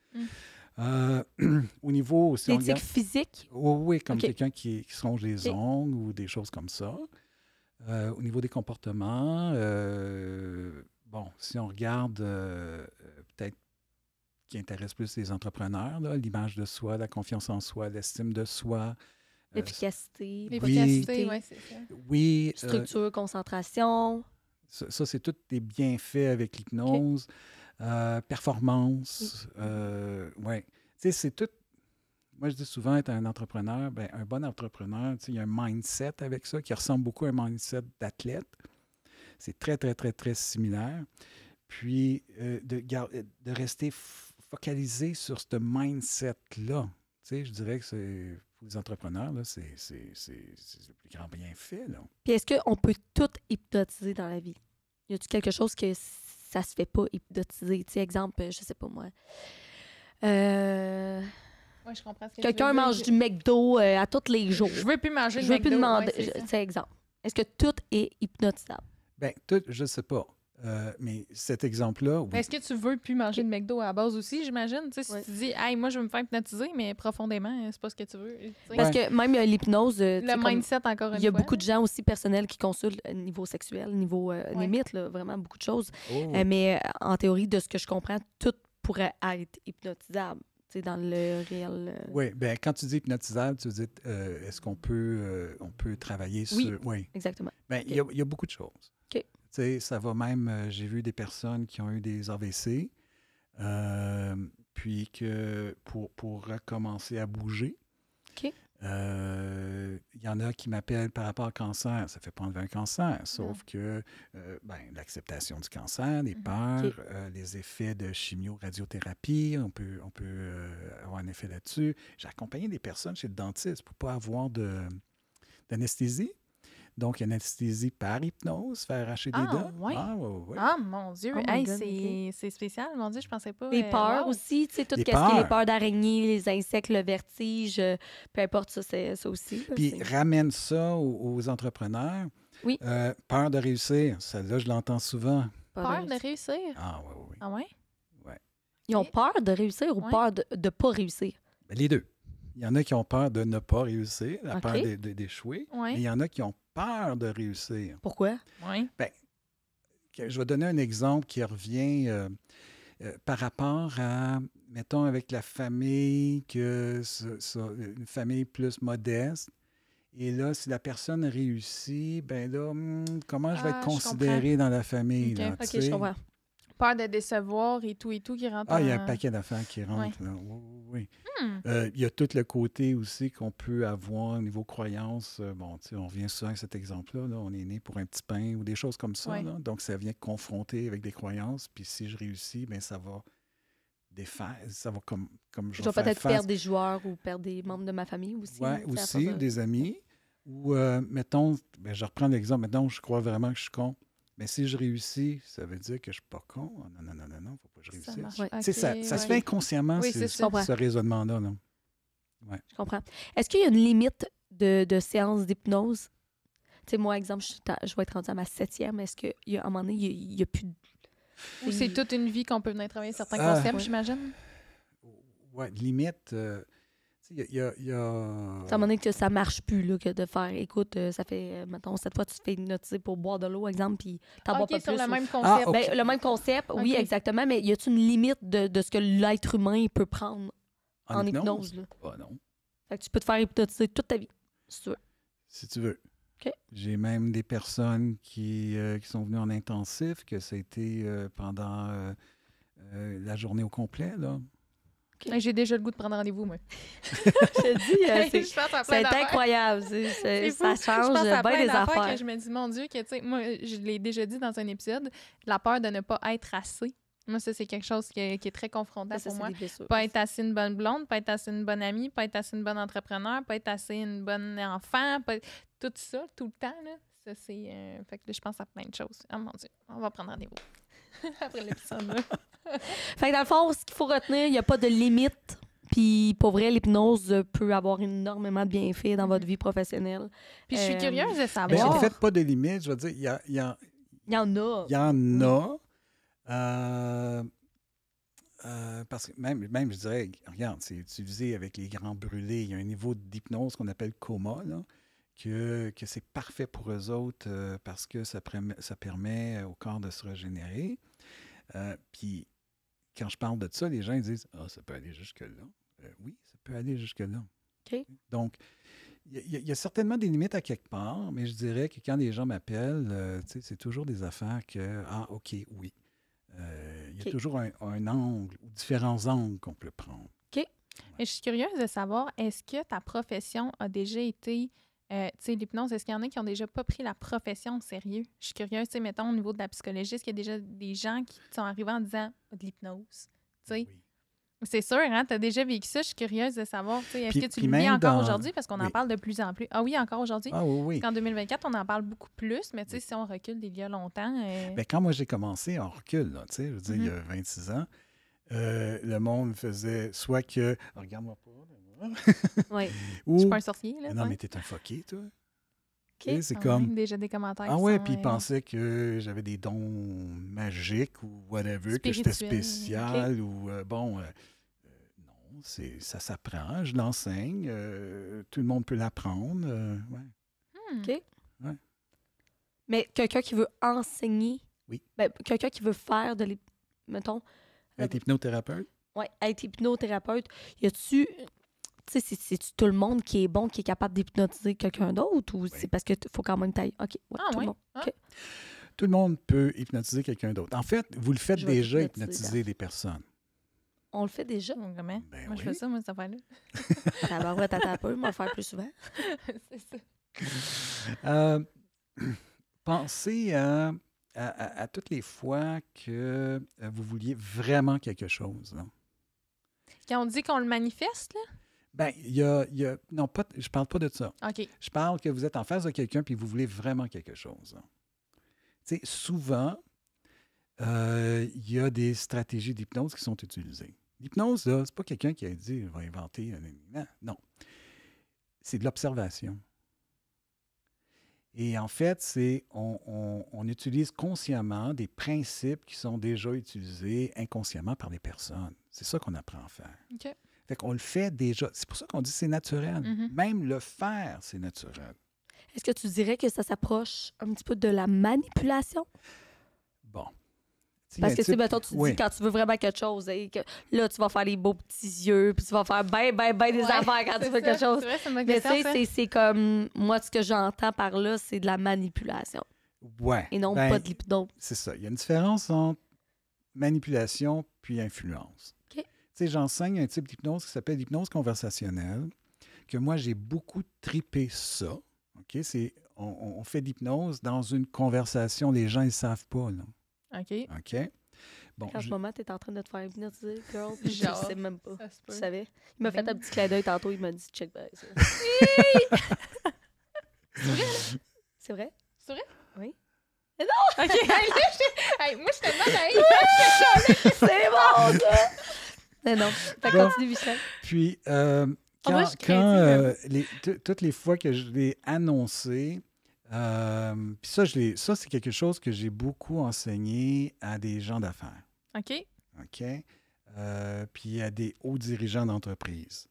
Au niveau... Si on Les tics regarde- physiques? Oui, comme OK. quelqu'un qui se ronge les OK. ongles ou des choses comme ça. Au niveau des comportements, bon, si on regarde peut-être qui intéresse plus les entrepreneurs, là, l'image de soi, la confiance en soi, l'estime de soi. L'efficacité, L'efficacité, oui, c'est ça. Oui, structure, concentration. ça c'est tous des bienfaits avec l'hypnose. Performance, ouais. Tu sais, c'est tout. Moi, je dis souvent, être un entrepreneur, ben, un bon entrepreneur, tu sais, il y a un mindset avec ça qui ressemble beaucoup à un mindset d'athlète. C'est très, très, très, très similaire. Puis, de rester focalisé sur ce mindset-là. Tu sais, je dirais que c'est, pour les entrepreneurs, là, c'est le plus grand bienfait, là. Puis est-ce qu'on peut tout hypnotiser dans la vie? Y a-t-il quelque chose que ça se fait pas hypnotiser? Tu sais, exemple, je sais pas moi. Oui, je comprends ce que Quelqu'un tu veux mange dire. du McDo à tous les jours. Je veux plus manger Je de veux plus McDo, demander. ouais, c'est ça. Tu sais, exemple. Est-ce que tout est hypnotisable? Bien, tout, je ne sais pas. Mais cet exemple-là, oui. Mais est-ce que tu veux plus manger de McDo à la base aussi, j'imagine? Tu sais, si Ouais. tu dis, hey, moi, je veux me faire hypnotiser, mais profondément, c'est pas ce que tu veux. Tu sais. Parce que même l'hypnose, tu sais, Le comme- mindset, encore une il y a fois. beaucoup de gens aussi personnels qui consultent niveau sexuel, niveau Ouais. limite, là, vraiment beaucoup de choses. Oh, Mais en théorie, de ce que je comprends, tout pourrait être hypnotisable. dans le réel. Oui, bien, quand tu dis hypnotisable, tu dis est-ce qu'on peut, on peut travailler Oui. sur. Oui, Exactement. bien, il y a beaucoup de choses. OK. Tu sais, ça va même. J'ai vu des personnes qui ont eu des AVC, puis que pour recommencer à bouger. OK. Il y en a qui m'appellent par rapport au cancer. Ça fait pas enlever un cancer, sauf que l'acceptation du cancer, les peurs, OK. les effets de chimio-radiothérapie, on peut avoir un effet là-dessus. J'ai accompagné des personnes chez le dentiste pour ne pas avoir d'anesthésie. Donc, une anesthésie par hypnose, faire arracher des dents. Ouais. Ouais. Ah, mon Dieu. Oh my Hey, God, c'est spécial. Mon Dieu, je pensais pas. Les peurs wow. aussi, tu sais, tout ce Les qui est les peurs. peurs d'araignées, les insectes, le vertige, peu importe, ça, c'est ça aussi. là, Puis c'est- ramène ça aux entrepreneurs. Oui. Peur de réussir. Celle-là, je l'entends souvent. Peur de réussir. Ah, oui, oui. Ah ouais? Ils ont peur de réussir ou Ouais. peur de ne pas réussir? Ben, les deux. Il y en a qui ont peur de ne pas réussir, la OK. peur d'échouer. Ouais. Mais il y en a qui ont peur de réussir. Pourquoi? Ouais. Je vais donner un exemple qui revient par rapport à, mettons, avec la famille, une famille plus modeste. Et là, si la personne réussit, ben là, comment je vais être Je considéré dans la famille? OK. Là, OK, tu je sais? comprends. Peur de décevoir et tout qui rentre Ah, il y a en- un paquet d'affaires qui rentrent. Là. Oui, oui. Hmm. Il y a tout le côté aussi qu'on peut avoir au niveau croyance. Bon, tu sais, on revient souvent à cet exemple-là. Là, on est né pour un petit pain ou des choses comme ça. Ouais. Là. Donc, ça vient confronter avec des croyances. Puis si je réussis, bien, ça va défaire. Ça va comme Je vais vais faire peut-être face. perdre des joueurs ou perdre des membres de ma famille aussi. Oui, tu sais, à aussi, force de- des amis. Ou, mettons, ben, je reprends l'exemple. Mettons, je crois vraiment que je suis con. Mais si je réussis, ça veut dire que je ne suis pas con. Ah, non, il ne faut pas que je Ça réussisse. marche. Ouais. Tu sais, ça OK, se ouais. fait inconsciemment, Oui, c'est ça. ce raisonnement-là. Là. Je comprends. Est-ce qu'il y a une limite de séance d'hypnose? Tu sais, moi, exemple, je vais être rendue à ma 7e. Est-ce qu'à un moment donné, il n'y a plus de... Ou c'est toute une vie qu'on peut venir travailler certains Ah. concepts, Ouais. j'imagine. Oui, limite. Il y a. Tu sais, à un moment donné, que ça marche plus, là, que de faire, écoute, ça fait, mettons, cette fois, tu te fais hypnotiser pour boire de l'eau, exemple, puis t'en bois OK, pas sur plus. le ou- même concept. Ah, OK. Ben, le même concept, oui, OK. exactement, mais y a-t-il une limite de ce que l'être humain peut prendre en hypnose? Là? Ah, non, Fait que tu peux te faire hypnotiser toute ta vie, si tu veux. si tu veux. OK. J'ai même des personnes qui sont venues en intensif, que ça a été pendant la journée au complet. Là. Hey, j'ai déjà le goût de prendre rendez-vous, moi. Je te dis, Je pense à plein c'est d'affaires. incroyable. C'est Ça fou. change Je pense bien à plein des d'affaires affaires. que je me dis, mon Dieu, que, tu sais, moi, je l'ai déjà dit dans un épisode, la peur de ne pas être assez. Moi, ça, c'est quelque chose qui est très confrontant Ça, pour c'est moi. des blessures. Pas être assez une bonne blonde, pas être assez une bonne amie, pas être assez une bonne entrepreneur, pas être assez une bonne enfant, tout ça, tout le temps, là. Ça, c'est... Fait que là, je pense à plein de choses. Oh mon Dieu, on va prendre rendez-vous après l'épisode, là. Fait que dans le fond, ce qu'il faut retenir, il n'y a pas de limite. Puis pour vrai, l'hypnose peut avoir énormément de bienfaits dans votre vie professionnelle. Puis je suis curieuse de Ben, savoir... en fait, pas de limite. Je veux dire, il y Il y en a. en a. Parce que même, je dirais, regarde, c'est utilisé avec les grands brûlés. Il y a un niveau d'hypnose qu'on appelle coma, là, que c'est parfait pour eux autres parce que ça permet au corps de se régénérer. Puis, quand je parle de ça, les gens ils disent « Ah, ça peut aller jusque-là. » Oui, ça peut aller jusque-là. OK. Donc, il y a certainement des limites à quelque part, mais je dirais que quand les gens m'appellent, tu sais, c'est toujours des affaires que « Ah, OK, oui. » Il y a OK. toujours un angle ou différents angles qu'on peut prendre. Mais je suis curieuse de savoir, est-ce que ta profession a déjà été, tu sais, l'hypnose, est-ce qu'il y en a qui ont déjà pas pris la profession au sérieux? Je suis curieuse, tu sais, mettons, au niveau de la psychologie, est-ce qu'il y a déjà des gens qui sont arrivés en disant de l'hypnose? Tu sais, Oui. c'est sûr, hein, tu as déjà vécu ça, je suis curieuse de savoir, tu sais, est-ce Puis- que tu puis le vis même encore dans- aujourd'hui? Parce qu'on en oui. parle de plus en plus. Ah oui, encore aujourd'hui? Ah oui, oui. Parce qu'en 2024, on en parle beaucoup plus, mais tu sais, si on recule d'il y a longtemps... Ben, quand moi j'ai commencé, on recule, là, tu sais, je veux dire, il y Mm-hmm. a 26 ans, le monde faisait soit que « Regarde-moi pas », Oui. je ou suis pas un sorcier, là. Non, ouais. mais t'es un fucké, toi. OK. Tu sais, c'est Ah comme ouais, déjà des commentaires Ah qui ouais, sont, puis ils pensaient que j'avais des dons magiques ou whatever, que j'étais Spirituels. spécial ou bon. Non, ça s'apprend, je l'enseigne, tout le monde peut l'apprendre. Ouais. OK. Ouais. Mais quelqu'un qui veut enseigner, Oui. ben, quelqu'un qui veut faire de mettons, Être hypnothérapeute, Ouais, être hypnothérapeute, y a-tu. Tu sais, c'est-tu tout le monde qui est bon, qui est capable d'hypnotiser quelqu'un d'autre ou c'est parce qu'il faut quand même tailler? OK, ouais, Ah tout oui? le monde. Ah. OK. Tout le monde peut hypnotiser quelqu'un d'autre. En fait, vous le faites Je vais déjà, hypnotiser, hypnotiser des personnes. On le fait déjà. Comment? Ben Moi, je oui. fais ça, moi, cette affaire-là. Tabarouette, attends un peu, on va le faire plus souvent. C'est ça. Pensez à toutes les fois que vous vouliez vraiment quelque chose. Là. Quand on dit qu'on le manifeste, là? Ben, il y a... Non, pas, je parle pas de ça. OK. Je parle que vous êtes en face de quelqu'un puis vous voulez vraiment quelque chose. Là. Tu sais, souvent, il y a des stratégies d'hypnose qui sont utilisées. L'hypnose, là, c'est pas quelqu'un qui a dit « va inventer... » Non. C'est de l'observation. Et en fait, on utilise consciemment des principes qui sont déjà utilisés inconsciemment par les personnes. C'est ça qu'on apprend à faire. OK. Fait qu'on le fait déjà. C'est pour ça qu'on dit que c'est naturel. Mhm. Même le faire, c'est naturel. Est-ce que tu dirais que ça s'approche un petit peu de la manipulation? Bon. Parce que, tu sais, mettons, tu oui. dis quand tu veux vraiment quelque chose, et que là, tu vas faire les beaux petits yeux, puis tu vas faire ben des affaires quand tu veux quelque chose. C'est vrai, c'est une bonne Mais tu question, sais, ça. c'est comme, moi, ce que j'entends par là, c'est de la manipulation Ouais. et non Ben, pas de l'hypnose. c'est ça. Il y a une différence entre manipulation puis influence. OK. Tu sais, j'enseigne un type d'hypnose qui s'appelle l'hypnose conversationnelle, que moi, j'ai beaucoup tripé ça. OK? On fait de l'hypnose dans une conversation. Les gens, ils ne savent pas, là. OK. OK? Bon, En ce moment, tu es en train de te faire hypnotiser, girl, puis je Genre, sais même pas. Ça se Tu peut. savais? Il m'a fait Ben un petit clin d'œil tantôt, il m'a dit check back ça. C'est vrai? C'est vrai? Oui. OK. Hey, moi, je te demande, C'est bon, ça! Mais non. Fait Bon. continue, Michel. puis, moi, je quand crédit, toutes les fois que je l'ai annoncé, puis ça, c'est quelque chose que j'ai beaucoup enseigné à des gens d'affaires. OK. OK? Puis à des hauts dirigeants d'entreprise.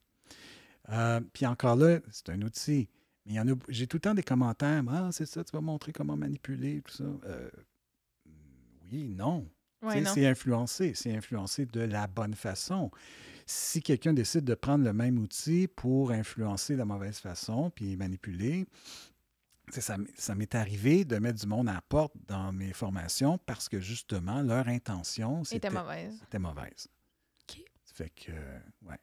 Puis encore là, c'est un outil. Mais j'ai tout le temps des commentaires. Ah, c'est ça, tu vas montrer comment manipuler, tout ça. Oui, non. Ouais, Tu sais, non. c'est influencé. C'est influencé de la bonne façon. Si quelqu'un décide de prendre le même outil pour influencer de la mauvaise façon puis manipuler, tu sais, ça m'est arrivé de mettre du monde à la porte dans mes formations parce que justement, leur intention, C'était mauvaise. c'était mauvaise. OK. Ça fait que, ouais.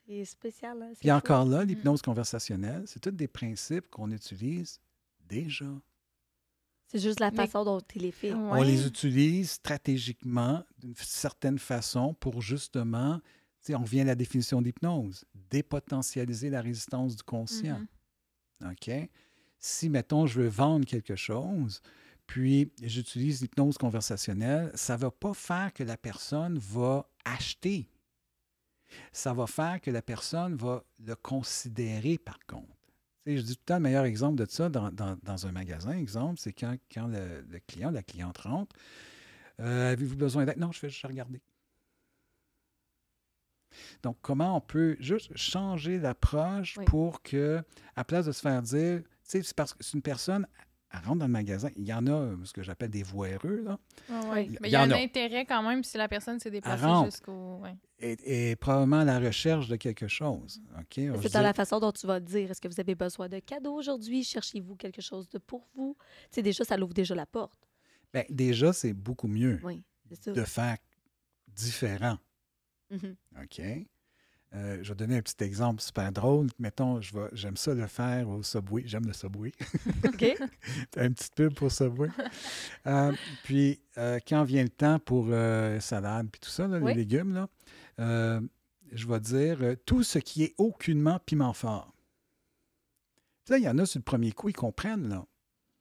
C'est spécial, hein? c'est Puis fou. encore là, l'hypnose conversationnelle, c'est tous des principes qu'on utilise déjà. C'est juste la Mais- façon dont il les fait. On Ouais. les utilise stratégiquement d'une certaine façon pour justement, tu sais, on revient à la définition d'hypnose, dépotentialiser la résistance du conscient. Mhm. OK? Si, mettons, je veux vendre quelque chose, puis j'utilise l'hypnose conversationnelle, ça ne va pas faire que la personne va acheter. Ça va faire que la personne va le considérer, par contre. Tu sais, je dis tout le temps, le meilleur exemple de ça dans un magasin, exemple, c'est quand le client, la cliente rentre, avez-vous besoin d'aide? Non, je fais juste regarder. Donc, comment on peut juste changer l'approche Oui. pour que, à place de se faire dire, tu sais, c'est parce que c'est une personne, elle rentre dans le magasin, il y en a ce que j'appelle des voyereux, là, Ouais, ouais. Oui. Mais Il il y y a en un a. intérêt quand même si la personne s'est déplacée rentre. jusqu'au... Ouais. et probablement à la recherche de quelque chose. OK? Alors, je C'est dis- dans la façon dont tu vas le dire. Est-ce que vous avez besoin de cadeaux aujourd'hui? Cherchez-vous quelque chose de pour vous? Tu sais, déjà, ça l'ouvre déjà la porte. ben, déjà, c'est beaucoup mieux Oui, c'est ça. de faire différent. Mhm. OK? Je vais donner un petit exemple super drôle. Mettons, j'aime ça le faire au Subway. J'aime le Subway. OK? T'as une petite pub pour Subway. Puis, quand vient le temps pour salade puis tout ça, là, Oui. les légumes, là, je vais dire tout ce qui est aucunement piment fort. Puis là, il y en a sur le premier coup, ils comprennent, là.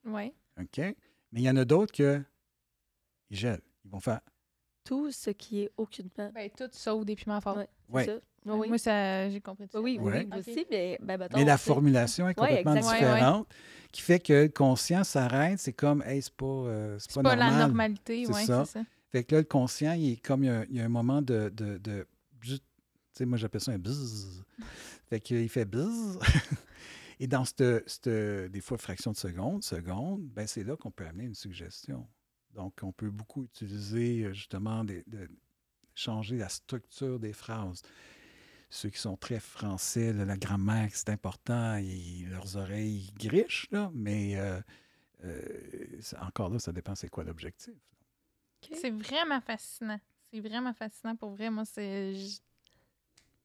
Ouais. OK? Mais il y en a d'autres que ils gèlent. Ils vont faire Tout ce qui est aucunement. Ben, tout sauf des piments forts. Ouais, c'est Ouais. ça. Oui, oui. Moi, ça, j'ai compris ça. Oui, Ouais. moi aussi, mais ben, mettons, mais la tu sais, formulation est complètement exactement. différente, qui fait que le conscient s'arrête. C'est comme, hey, c'est pas C'est pas normal. la normalité, C'est ouais, ça. c'est ça. Fait que là, le conscient, il est comme, il y a un moment de juste, tu sais, moi, j'appelle ça un buzz. Fait qu'il fait buzz. Et dans des fois, fraction de seconde, ben c'est là qu'on peut amener une suggestion. Donc, on peut beaucoup utiliser, justement, changer la structure des phrases. Ceux qui sont très français, là, la grammaire, c'est important, leurs oreilles grichent, là, mais encore là, ça dépend c'est quoi l'objectif. OK. C'est vraiment fascinant. C'est vraiment fascinant pour vrai. Moi, c'est...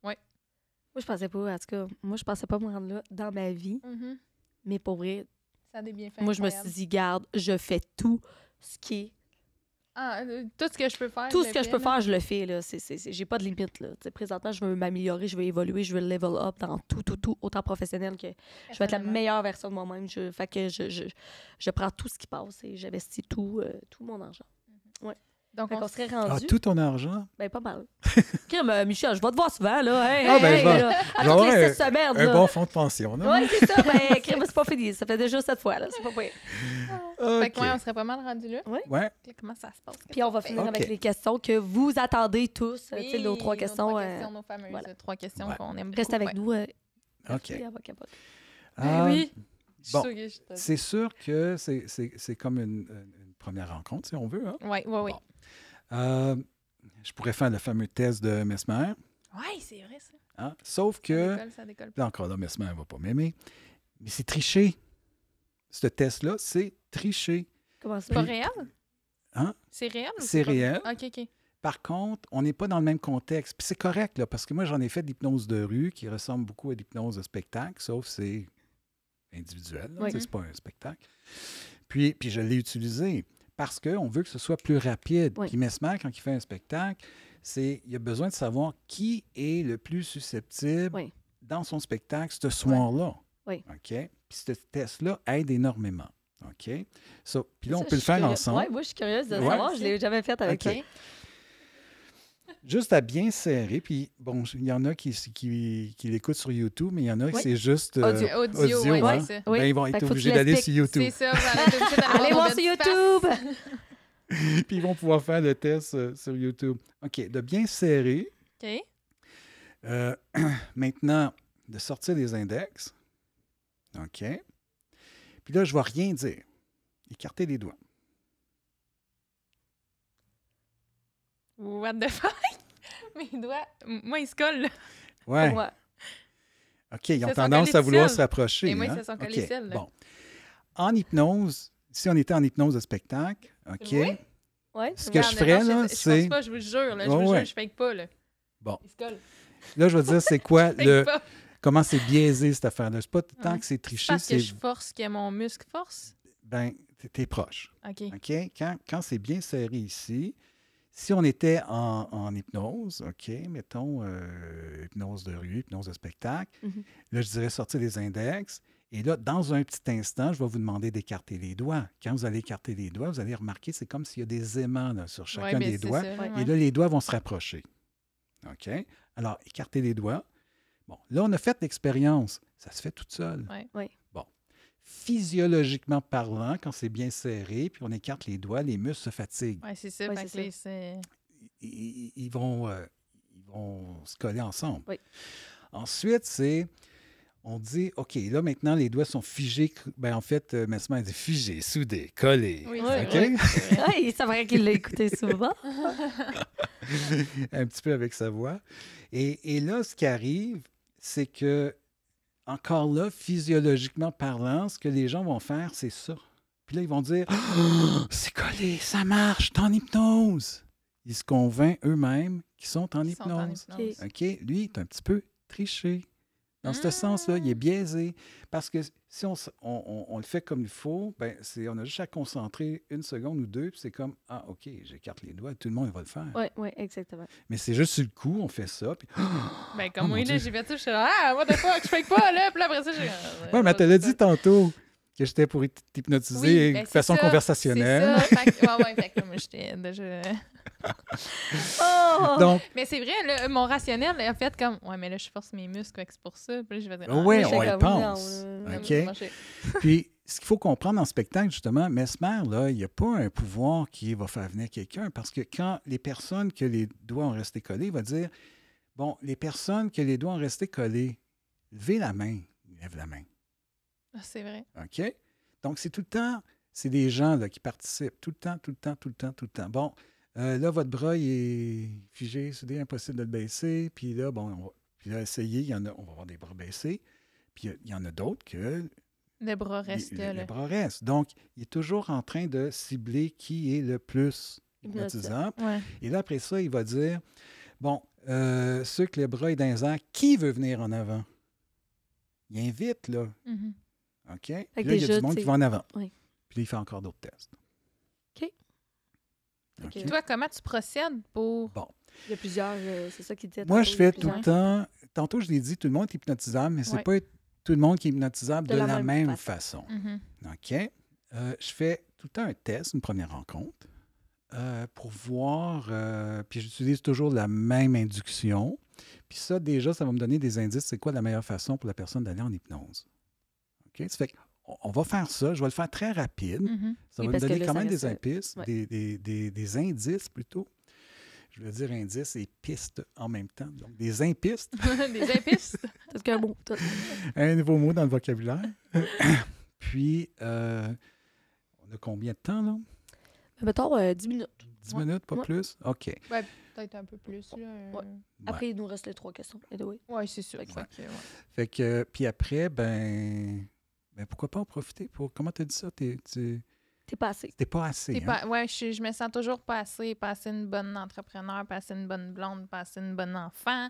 Moi, je pensais pas, en tout cas, moi, je pensais pas me rendre là dans ma vie, Mhm. mais pour vrai, Ça a des bienfaits moi, je me incroyables. suis dit, garde, je fais tout ce qui est. Tout ce que je peux faire. Tout je ce le que je peux fais, là. faire, je le fais. Là. J'ai pas de limite. Là. Tu sais, présentement, je veux m'améliorer, je veux évoluer, je veux level up dans tout, autant professionnel que je veux être la Personnellement. meilleure version de moi-même. Fait que je prends tout ce qui passe et j'investis tout mon argent. Donc, Fait on qu'on serait Ah, rendu. tout ton argent? Ben, pas mal. Crime, Michel, je vais te voir souvent, là. Hey, Ah, ben, hey, je vais- là. À je vais toutes avoir les 6 semaines, Un là. bon fonds de pension, non? Oui, c'est ça. Ben, crime, c'est pas fini. Ça fait déjà 7 fois, là. C'est pas pire. Fait que, OK. ouais, on serait pas mal rendu là. Ouais. Là, comment ça se passe? Puis on va finir OK. avec les questions que vous attendez tous. Tu sais, Oui, nos 3 questions. nos fameuses voilà. 3 questions Ouais. qu'on aime beaucoup. Reste avec ouais. nous. OK. Merci, elle va capoter. Oui. bon, c'est sûr que c'est comme une première rencontre, si on veut. Hein? Oui. Bon. Je pourrais faire le fameux test de Mesmer, Oui, c'est vrai, ça. hein? Sauf que, Ça décolle. là encore là, Mesmer ne va pas m'aimer, mais c'est tricher. Ce test-là, c'est tricher. Comment ça? C'est pas réel? Hein? C'est réel? ou C'est pas- réel. OK. Par contre, on n'est pas dans le même contexte. Puis c'est correct, là, parce que moi, j'en ai fait de l'hypnose de rue qui ressemble beaucoup à l'hypnose de spectacle, sauf que c'est individuel. Là, Oui. tu sais, c'est pas un spectacle. Puis je l'ai utilisé parce qu'on veut que ce soit plus rapide. Oui. Puis Mesmer, quand il fait un spectacle, il a besoin de savoir qui est le plus susceptible Oui. dans son spectacle ce soir-là. Oui. OK? Puis ce test-là aide énormément. OK? Puis là, on Ça, peut je le suis faire curieuse. ensemble. Ouais, moi, je suis curieuse de Ouais. savoir. Je l'ai jamais fait avec OK. ça. Juste à bien serrer. Puis, bon, il y en a qui l'écoutent sur YouTube, mais il y en a qui Oui. c'est juste Audio, audio, ouais, hein. c'est ça. Oui. Ben, ils vont Fait être que faut que obligés tu d'aller l'expliques. sur YouTube. C'est ça, vous allez être obligé d'aller Allez voir nos sur belles YouTube! Puis ils vont pouvoir faire le test sur YouTube. OK, de bien serrer. faces. OK. Maintenant, de sortir les index. OK. Puis là, je ne vais rien dire. Écarter les doigts. What the fuck? Mes doigts, moi, ils se collent, là. Ouais. Ouais. OK, ils ont se sont tendance collés à vouloir tout se seuls. rapprocher. Et moi, ils hein? se sont collés OK, seuls, là. bon. En hypnose, si on était en hypnose de spectacle, OK, Oui. Ouais. ce que je Regarde, ferais, non, là, je c'est... force pas, je vous jure, là. Je Ouais, vous ouais. jure, je fake pas, là. Bon. Ils se collent. Là, je vais dire, c'est quoi Je fake pas. comment c'est biaisé, cette affaire-là. C'est pas tant Ouais. que c'est triché, Parce que c'est... je force que mon muscle force. Ben, t'es proche. OK. OK? Quand c'est bien serré ici, si on était en hypnose, OK, mettons hypnose de rue, hypnose de spectacle, Mhm. là, je dirais sortir les index. Et là, dans un petit instant, je vais vous demander d'écarter les doigts. Quand vous allez écarter les doigts, vous allez remarquer, c'est comme s'il y a des aimants là, sur chacun Ouais, ben, des c'est doigts. ça, Ouais. ouais. Et là, les doigts vont se rapprocher. OK? Alors, écartez les doigts. Bon, là, on a fait l'expérience. Ça se fait toute seule. Ouais. Ouais. Bon. Physiologiquement parlant, quand c'est bien serré, puis on écarte les doigts, les muscles se fatiguent. Ouais, c'est ça. Ouais, fait c'est que là, c'est... Ils vont se coller ensemble. Oui. Ensuite, on dit, OK, là, maintenant, les doigts sont figés. Ben, en fait, Mesmer dit figés, soudés, collés. Oui, Ouais, c'est OK? vrai, c'est vrai. Ouais, c'est vrai qu'il l'a écouté souvent. Un petit peu avec sa voix. Et là, ce qui arrive, c'est que, encore là, physiologiquement parlant, ce que les gens vont faire, c'est ça. Puis là, ils vont dire, oh, c'est collé, ça marche, t'es en hypnose. Ils se convainquent eux-mêmes qu'ils sont en Ils sont en hypnose. hypnose. OK? Lui, il est un petit peu triché. Dans ce sens-là, il est biaisé. Parce que si on le fait comme il faut, ben, on a juste à concentrer 1 seconde ou 2, puis c'est comme, ah, OK, j'écarte les doigts, tout le monde va le faire. Oui, oui, exactement. Mais c'est juste sur le coup, on fait ça, puis... Ben, Oh, comme moi, mon là, Dieu. j'ai fait ça, je suis là, ah, what the fuck, je fake pas, là. Puis là, après ça, j'ai. Ouais, mais elle te l'a dit tantôt que j'étais pour t'hypnotiser ben, de c'est façon ça, conversationnelle. C'est ça. Fait que, ouais, fait que là, moi, j'étais déjà. Oh! Donc, Mais c'est vrai, là, mon rationnel a fait comme, ouais, mais là, je force mes muscles, fait que c'est pour ça. Puis là, je vais dire, ouais, moi, on j'étais y comme, pense. non, OK? Puis, ce qu'il faut comprendre en spectacle, justement, Mesmer, là, il n'y a pas un pouvoir qui va faire venir quelqu'un parce que quand les personnes que les doigts ont resté collés, il va dire, bon, les personnes que les doigts ont resté collés, levez la main. Lève la main. Ah, c'est vrai. OK? Donc, c'est tout le temps, c'est des gens là, qui participent tout le temps, tout le temps, tout le temps, tout le temps. Bon, Là, votre bras il est figé, soudé, impossible de le baisser. Puis là, puis là, essayez, on va avoir des bras baissés. Puis il y en a d'autres que Le bras reste là. les bras restent. Donc, il est toujours en train de cibler qui est le plus hypnotisant. Ouais. Et là, après ça, il va dire, bon, ceux que le bras est dans les airs, qui veut venir en avant? Il invite, là. Mhm. OK? Puis là, Fait il y a déjà, du monde tu qui sais, va en avant. oui. Puis là, il fait encore d'autres tests. OK. OK? OK. Toi, comment tu procèdes pour... Bon. Il y a plusieurs, c'est ça qu'il disait. Moi, tantôt, je il y a fais tout le plusieurs. temps... Tantôt, je l'ai dit, tout le monde est hypnotisable, mais c'est Ouais. pas tout le monde qui est hypnotisable De de la la même même façon. façon. Mhm. OK? Je fais tout le temps un test, une première rencontre, pour voir... puis j'utilise toujours la même induction. Puis ça, déjà, ça va me donner des indices. C'est quoi la meilleure façon pour la personne d'aller en hypnose? OK? Ça fait qu'on va faire ça. Je vais le faire très rapide. Mhm. Ça Oui, va me parce que donner là, quand ça même des reste, indices, ouais. des indices plutôt. Je veux dire indices et pistes en même temps. Donc, des impistes, Des épices. Parce qu'un mot, tout. un nouveau mot dans le vocabulaire. Puis, on a combien de temps, là? Mettons 10 minutes. 10 Ouais. minutes, pas Ouais. plus? OK. Peut-être un peu plus. Là. Ouais. Après, il nous reste les 3 questions. Oui. Ouais, c'est sûr. Ouais. Fait que, puis après, ben pourquoi pas en profiter pour... Comment tu as dit ça? T'es passé. T'es pas assez, hein? Ouais, je me sens toujours pas assez une bonne entrepreneur, pas assez une bonne blonde, pas assez une bonne enfant.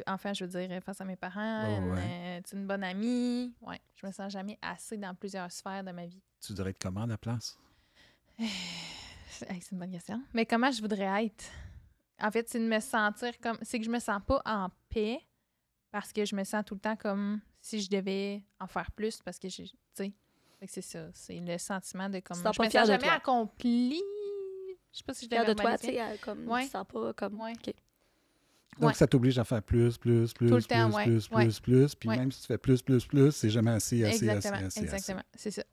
Enfin, je veux dire, face à mes parents, une bonne amie. Ouais, je me sens jamais assez dans plusieurs sphères de ma vie. Tu devrais être comment à la place? Hey, c'est une bonne question. Mais comment je voudrais être? En fait, c'est de me sentir comme... C'est que je me sens pas en paix parce que je me sens tout le temps comme si je devais en faire plus parce que tu sais... Fait que c'est ça. C'est le sentiment de comme... Tu te sens Je pas me fière sens de jamais toi. accomplie. Je sais pas si je Fière devais de toi, verbaliser. tu sais, comme Ouais. tu sens pas comme. Ouais. OK. Donc, Ouais. ça t'oblige à faire plus, Tout le temps, ouais. Ouais. plus. Puis Ouais. même si tu fais plus, c'est jamais assez. Exactement. C'est ça.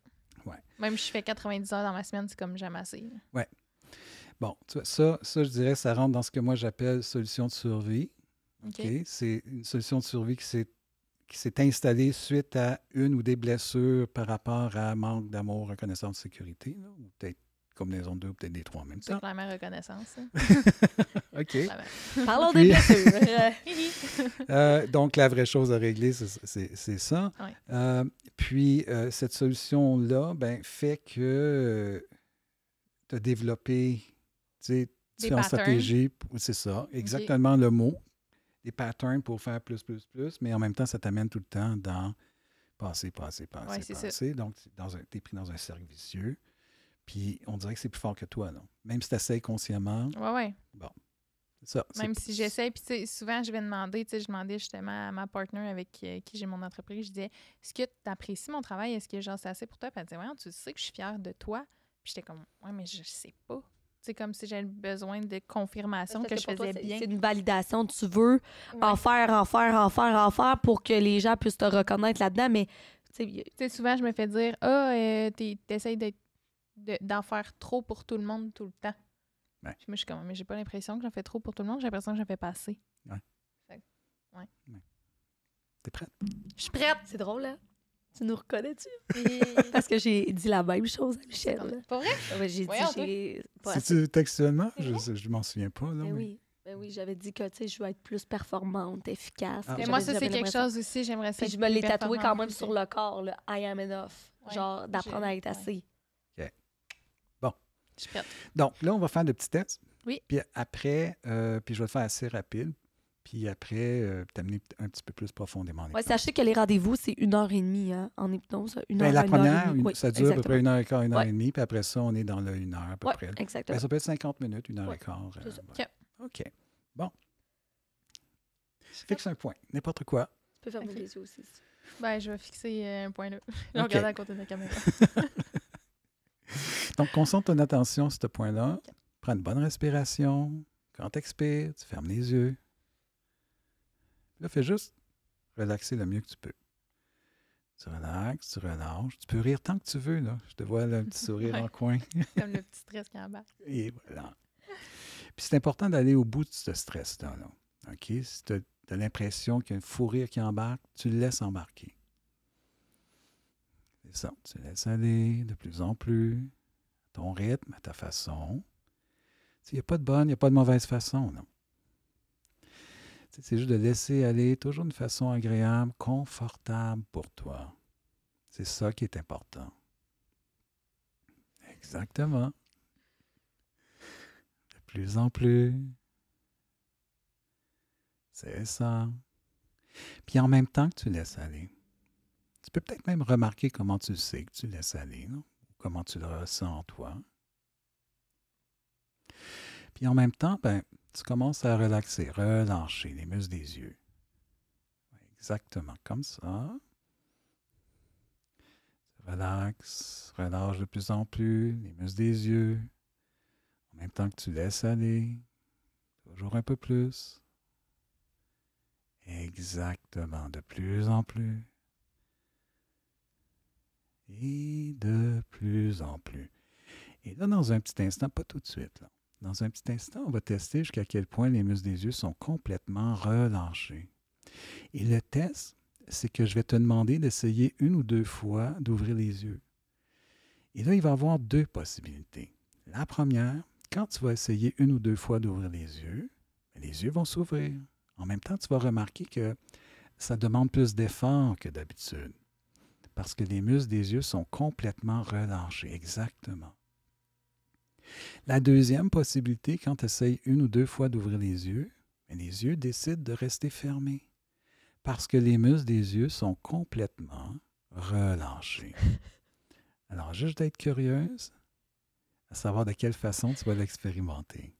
Ouais. Même si je fais 90 heures dans ma semaine, c'est comme jamais assez. Bon, tu vois, ça, je dirais, ça rentre dans ce que moi j'appelle solution de survie. OK. C'est une solution de survie qui s'est installée suite à une ou des blessures par rapport à manque d'amour, reconnaissance, sécurité, là, ou peut-être combinaison de deux, ou peut-être des trois en même C'est temps. clairement reconnaissance. Hein. OK. Clairement. Parlons Puis- des blessures. Donc, la vraie chose à régler, c'est ça. Ouais. Puis, cette solution-là fait que tu as développé Des différentes patterns. stratégies. C'est ça, exactement le mot. Des patterns pour faire plus, mais en même temps, ça t'amène tout le temps dans passer. Ouais, c'est ça. Donc, tu es pris dans un cercle vicieux. Puis, on dirait que c'est plus fort que toi, là. Même si tu essaies consciemment, Ouais. c'est ça. Même si j'essaie, puis tu sais, souvent, je vais demander, je demandais justement à ma partenaire avec qui j'ai mon entreprise, je disais, est-ce que tu apprécies mon travail? Est-ce que genre c'est assez pour toi? Puis elle disait, ouais, tu sais que je suis fière de toi. Puis j'étais comme, ouais, mais je sais pas. C'est comme si j'avais besoin de confirmation que je pour toi, faisais bien. C'est une validation. Tu veux en faire pour que les gens puissent te reconnaître là-dedans. Mais tu sais, Tu sais, souvent, je me fais dire, t'essayes d'en faire trop pour tout le monde tout le temps. Ouais. Puis moi, je suis comme, mais j'ai pas l'impression que j'en fais trop pour tout le monde, j'ai l'impression que j'en fais pas assez. T'es prête? Je suis prête! c'est drôle, hein? Tu nous reconnais-tu? Parce que j'ai dit la même chose à Michel. Pas vrai? Ouais, j'ai Voyons, dit, pas assez. C'est-tu textuellement? C'est Je m'en souviens pas. Là, Ben oui, j'avais dit que je veux être plus performante, efficace. Ah. que Mais J'avais- moi, ça, c'est j'avais quelque l'impression. chose aussi, j'aimerais ça. Puis je me l'ai être tatoué quand même performante. sur le corps, le I am enough. Ouais. Genre d'apprendre à être assez. Je suis prête. Donc, là, on va faire de petits tests. Oui. Puis après, puis je vais le faire assez rapide. Puis après, t'amener un petit peu plus profondément en Ouais, hypnose. sachez que les rendez-vous, c'est 1h30 hein, en hypnose. La première, oui, ça dure à peu près 1h15, 1h30. Ouais. Puis après ça, on est dans le 1 heure à peu Ouais, près. exactement. Ça peut être 50 minutes, 1h15. Ouais, c'est ça. Voilà. OK. Bon. Fixe un point. N'importe quoi. Tu peux fermer Ok. les yeux aussi. Ben, je vais fixer un point là. Je vais Ok. regarder à côté de la caméra. Donc, concentre ton attention sur ce point-là. OK. Prends une bonne respiration. Quand tu expires, tu fermes les yeux. Là, fais juste relaxer le mieux que tu peux. Tu relaxes, tu relâches. Tu peux rire tant que tu veux, là. Je te vois là, un petit sourire Ouais. en coin. Comme le petit stress qui embarque. Et voilà. Puis c'est important d'aller au bout de ce stress-là. Là. OK? Si tu as l'impression qu'il y a un fou rire qui embarque, tu le laisses embarquer. C'est ça. Tu laisses aller de plus en plus, à ton rythme, à ta façon. Il n'y a pas de bonne, il n'y a pas de mauvaise façon, non. C'est juste de laisser aller toujours d'une façon agréable, confortable pour toi. C'est ça qui est important. Exactement. De plus en plus. C'est ça. Puis en même temps que tu laisses aller, tu peux peut-être même remarquer comment tu sais que tu laisses aller, non? Ou comment tu le ressens en toi. Puis en même temps, ben, tu commences à relaxer, relâcher les muscles des yeux. Exactement comme ça. Relaxe, relâche de plus en plus les muscles des yeux. En même temps que tu laisses aller, toujours un peu plus. Exactement, de plus en plus. Et de plus en plus. Et là, dans un petit instant, pas tout de suite, là. Dans un petit instant, on va tester jusqu'à quel point les muscles des yeux sont complètement relâchés. Et le test, c'est que je vais te demander d'essayer 1 ou 2 fois d'ouvrir les yeux. Et là, il va y avoir 2 possibilités. La première, quand tu vas essayer 1 ou 2 fois d'ouvrir les yeux vont s'ouvrir. En même temps, tu vas remarquer que ça demande plus d'effort que d'habitude. Parce que les muscles des yeux sont complètement relâchés. Exactement. La deuxième possibilité, quand tu essayes 1 ou 2 fois d'ouvrir les yeux décident de rester fermés. Parce que les muscles des yeux sont complètement relâchés. Alors, juste d'être curieuse, à savoir de quelle façon tu vas l'expérimenter.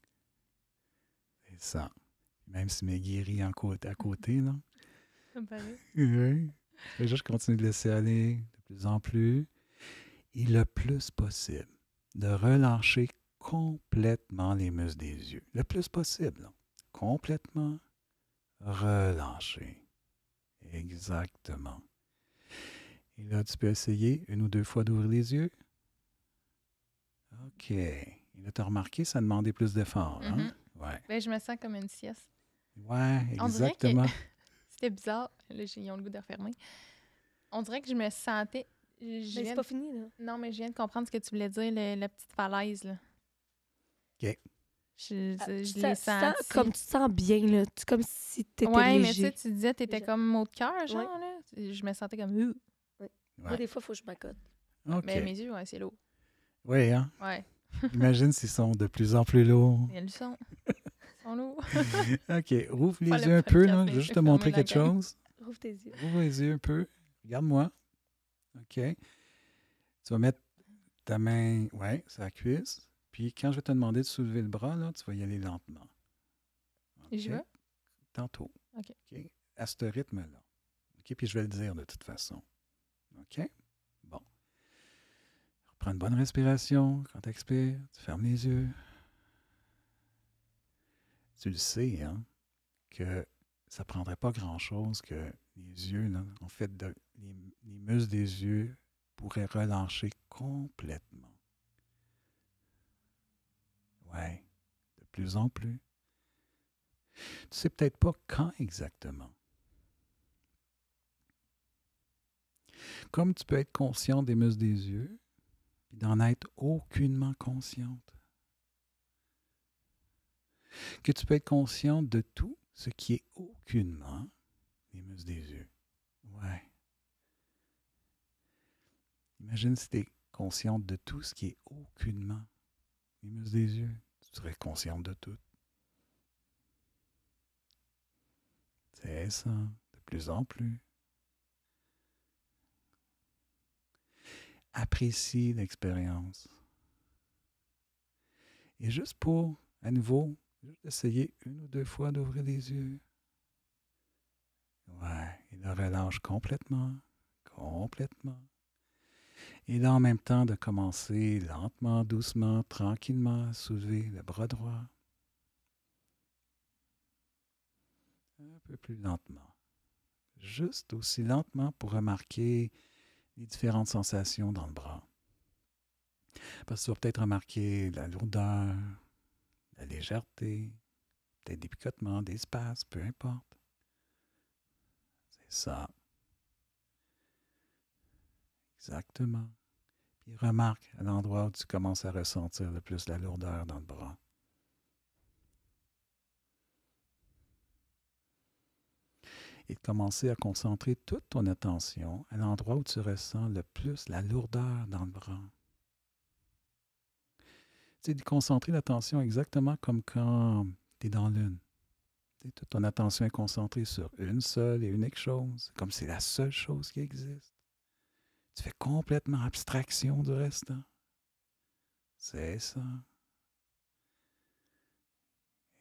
C'est ça. Même si Maggie rit à côté, là. Oui. Juste continue de laisser aller de plus en plus. Et le plus possible, de relâcher complètement les muscles des yeux. Le plus possible, là. Complètement relâcher. Exactement. Et là, tu peux essayer 1 ou 2 fois d'ouvrir les yeux. OK. Et là, tu as remarqué, ça demandait plus d'efforts, hein? Ouais. Ben, je me sens comme une sieste. Ouais, On exactement. dirait que c'était bizarre. Là, ils ont le goût de refermer. On dirait que je me sentais... Mais c'est pas fini, là. Non, mais je viens de comprendre ce que tu voulais dire, la petite falaise, là. OK. Je l'ai senti. Comme tu te sens bien, là. Comme si t'étais ouais, léger. mais tu sais, tu disais que t'étais Léger. comme mot de cœur, genre, Ouais. là. Je me sentais comme... Ouais. Ouais. Moi, des fois, il faut que je m'accote. OK. Mais mes yeux, ouais, c'est lourd. Oui, hein? Ouais. Imagine s'ils sont de plus en plus lourds. Et elles sont. Ils sont lourds. OK. Rouvre Pas les le yeux un peu, podcast, là. mais Je vais juste j'ai te montrer fermé la quelque gang. chose. Rouvre tes yeux. Ouvre les yeux un peu. Regarde-moi. OK. Tu vas mettre ta main, ouais, sur la cuisse. Puis quand je vais te demander de soulever le bras, là, tu vas y aller lentement. Et j'y OK? vais? Tantôt. OK. À ce rythme-là. OK? Puis je vais le dire de toute façon. OK? Bon. Reprends une bonne respiration. Quand tu expires, tu fermes les yeux. Tu le sais, hein, que ça ne prendrait pas grand-chose que les yeux, là, en fait, les muscles des yeux pourraient relâcher complètement. Ouais, de plus en plus. Tu sais peut-être pas quand exactement. Comme tu peux être conscient des muscles des yeux, puis d'en être aucunement consciente. Que tu peux être conscient de tout ce qui est aucunement les muscles des yeux. Ouais. Imagine si tu es consciente de tout ce qui est aucunement les muscles des yeux. Tu serais consciente de tout. C'est ça, de plus en plus. Apprécie l'expérience. Et juste pour, à nouveau, juste essayer 1 ou 2 fois d'ouvrir les yeux. Ouais, et le relâche complètement, complètement. Et là, en même temps, de commencer lentement, doucement, tranquillement à soulever le bras droit. Un peu plus lentement. Juste aussi lentement pour remarquer les différentes sensations dans le bras. Parce que tu vas peut-être remarquer la lourdeur, la légèreté, peut-être des picotements, des spasmes, peu importe. C'est ça. Exactement. Puis remarque à l'endroit où tu commences à ressentir le plus la lourdeur dans le bras. Et de commencer à concentrer toute ton attention à l'endroit où tu ressens le plus la lourdeur dans le bras. Tu sais, de concentrer l'attention exactement comme quand tu es dans l'une. Tu sais, toute ton attention est concentrée sur une seule et unique chose, comme c'est la seule chose qui existe. Tu fais complètement abstraction du restant. C'est ça.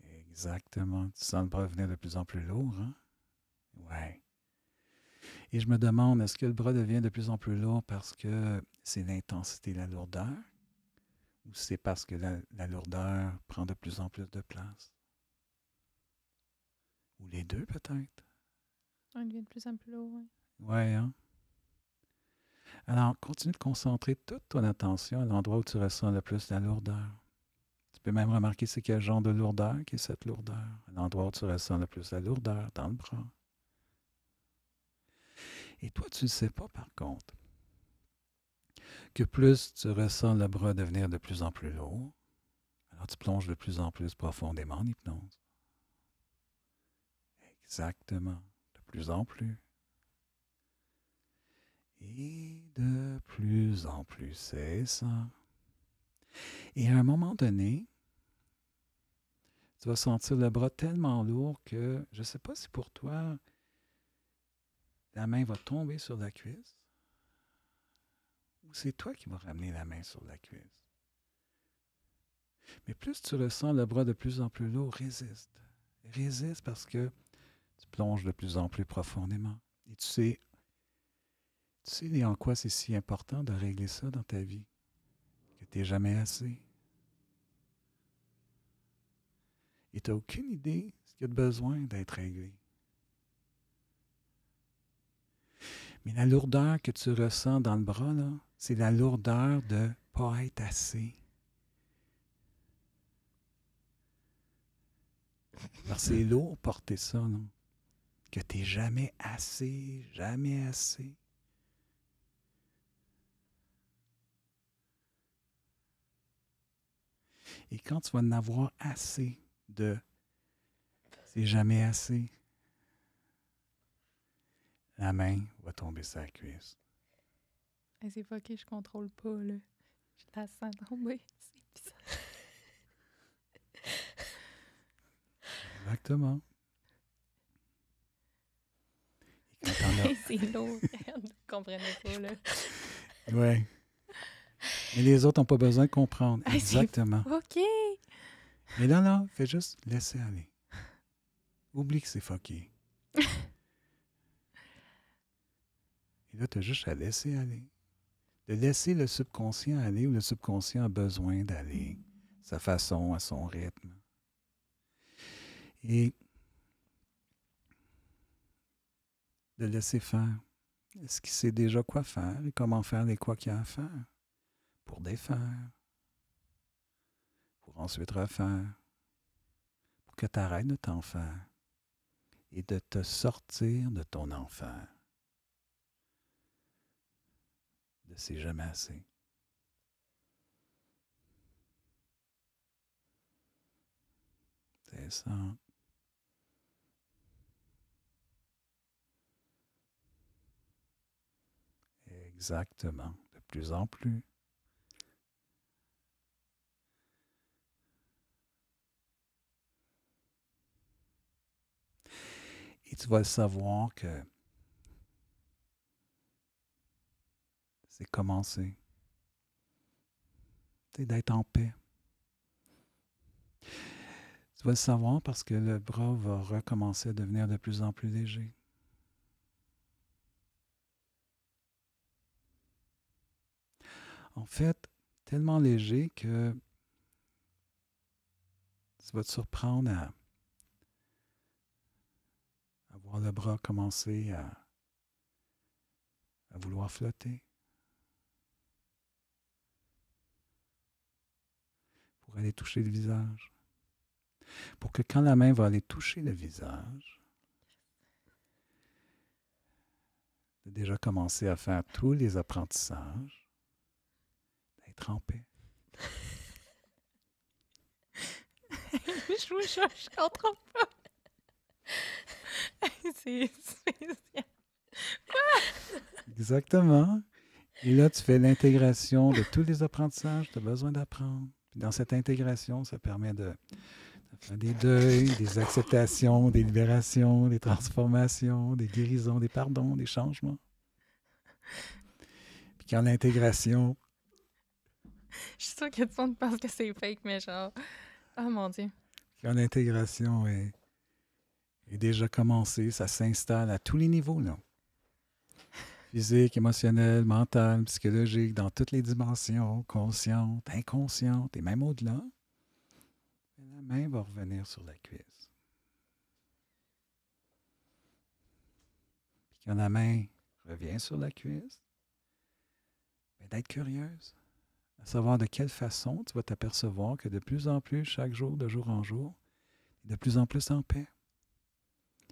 Exactement. Tu sens le bras venir de plus en plus lourd, hein? Ouais. Et je me demande, est-ce que le bras devient de plus en plus lourd parce que c'est l'intensité, la lourdeur, ou c'est parce que la lourdeur prend de plus en plus de place? Ou les deux, peut-être? On devient de plus en plus lourd, oui. Ouais, hein? Alors, continue de concentrer toute ton attention à l'endroit où tu ressens le plus la lourdeur. Tu peux même remarquer c'est quel genre de lourdeur qui est cette lourdeur, à l'endroit où tu ressens le plus la lourdeur dans le bras. Et toi, tu ne sais pas, par contre, que plus tu ressens le bras devenir de plus en plus lourd, alors tu plonges de plus en plus profondément en hypnose. Exactement, de plus en plus. Et de plus en plus, c'est ça. Et à un moment donné, tu vas sentir le bras tellement lourd que, je ne sais pas si pour toi, la main va tomber sur la cuisse ou c'est toi qui vas ramener la main sur la cuisse. Mais plus tu ressens le bras de plus en plus lourd, résiste. Résiste parce que tu plonges de plus en plus profondément. Et tu sais en quoi c'est si important de régler ça dans ta vie, que tu n'es jamais assez. Et tu n'as aucune idée ce qu'il y a de besoin d'être réglé. Mais la lourdeur que tu ressens dans le bras, là, c'est la lourdeur de ne pas être assez. Alors c'est lourd porter ça, non? Que tu n'es jamais assez, jamais assez. Et quand tu vas en avoir assez de c'est jamais assez, la main va tomber sur la cuisse. Hey, c'est fucké, je contrôle pas, là. Je la sens tomber. C'est bizarre. Exactement. Et quand t'en as... C'est lourd. Vous comprenez pas, là. Ouais. Mais les autres n'ont pas besoin de comprendre. Hey, Exactement. OK. Mais là, fais juste laisser aller. Oublie que c'est fucké. Et là, tu as juste à laisser aller. De laisser le subconscient aller où le subconscient a besoin d'aller. Sa façon, à son rythme. Et de laisser faire. Est-ce qu'il sait déjà quoi faire et comment faire les quoi qu'il y a à faire? Pour défaire. Pour ensuite refaire. Pour que tu arrêtes de t'en faire. Et de te sortir de ton enfer. De c'est jamais assez. C'est ça. Exactement. De plus en plus. Et tu vas le savoir que c'est commencer. C'est d'être en paix. Tu vas le savoir parce que le bras va recommencer à devenir de plus en plus léger. En fait, tellement léger que tu vas te surprendre à voir le bras commencer à vouloir flotter. Pour aller toucher le visage. Pour que quand la main va aller toucher le visage, de déjà commencer à faire tous les apprentissages, d'être en paix. Je vous jure, je comprends pas. C'est spécial. Exactement. Et là, tu fais l'intégration de tous les apprentissages que tu as besoin d'apprendre. Puis dans cette intégration, ça permet de faire des deuils, des acceptations, des libérations, des transformations, des guérisons, des pardons, des changements. Puis quand l'intégration, Je suis sûre que tout le monde pense que c'est fake, mais genre... Oh mon Dieu. quand l'intégration est déjà commencée, ça s'installe à tous les niveaux, là. Physique, émotionnel, mental, psychologique, dans toutes les dimensions, consciente, inconsciente et même au-delà. La main va revenir sur la cuisse. Puis quand la main revient sur la cuisse, d'être curieuse, à savoir de quelle façon tu vas t'apercevoir que de plus en plus, chaque jour, de jour en jour, tu es de plus en plus en paix.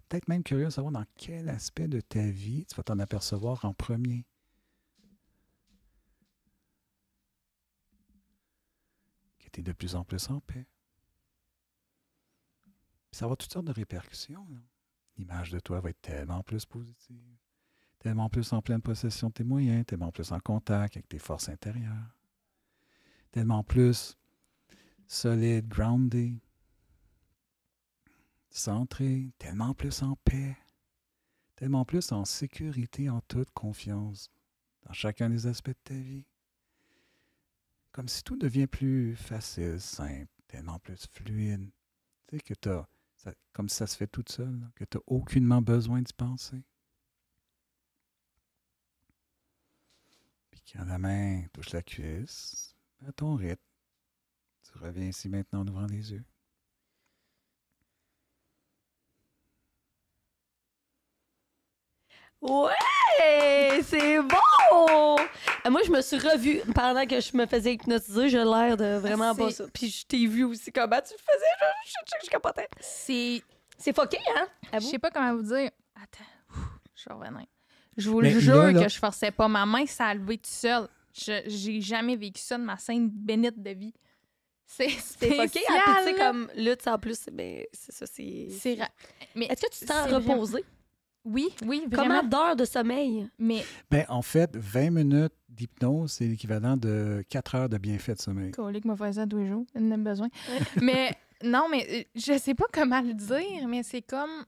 Peut-être même curieux de savoir dans quel aspect de ta vie tu vas t'en apercevoir en premier. Que tu es de plus en plus en paix. Puis ça va avoir toutes sortes de répercussions, là. L'image de toi va être tellement plus positive, tellement plus en pleine possession de tes moyens, tellement plus en contact avec tes forces intérieures, tellement plus solide, grounded, centré, tellement plus en paix, tellement plus en sécurité, en toute confiance dans chacun des aspects de ta vie. Comme si tout devient plus facile, simple, tellement plus fluide. Tu sais, que comme si ça se fait tout seul, là, que tu n'as aucunement besoin d'y penser. Puis quand la main touche la cuisse, à ton rythme, tu reviens ici maintenant en ouvrant les yeux. Ouais, c'est bon! Moi, je me suis revue pendant que je me faisais hypnotiser. J'ai l'air de vraiment pas ça. Puis je t'ai vu aussi comment tu le faisais. Je capotais. C'est fucké, hein? Je sais pas comment vous dire. Attends, je vais revenir. Je vous Mais le jure là- que je forçais pas ma main, ça a levé tout seul. J'ai jamais vécu ça de ma sainte bénite de vie. C'est C'est fucké, spécial, hein? Puis tu sais, là. comme là, tu sais, en plus, ben, c'est ça, c'est... Mais Est-ce que tu t'es c'est reposé? Oui, Combien vraiment. d'heures de sommeil? Mais, Ben, en fait, 20 minutes d'hypnose, c'est l'équivalent de 4 heures de bienfait de sommeil. colique m'a fait ça tous les jours, il en a besoin. Mais, non, mais je sais pas comment le dire, mais c'est comme...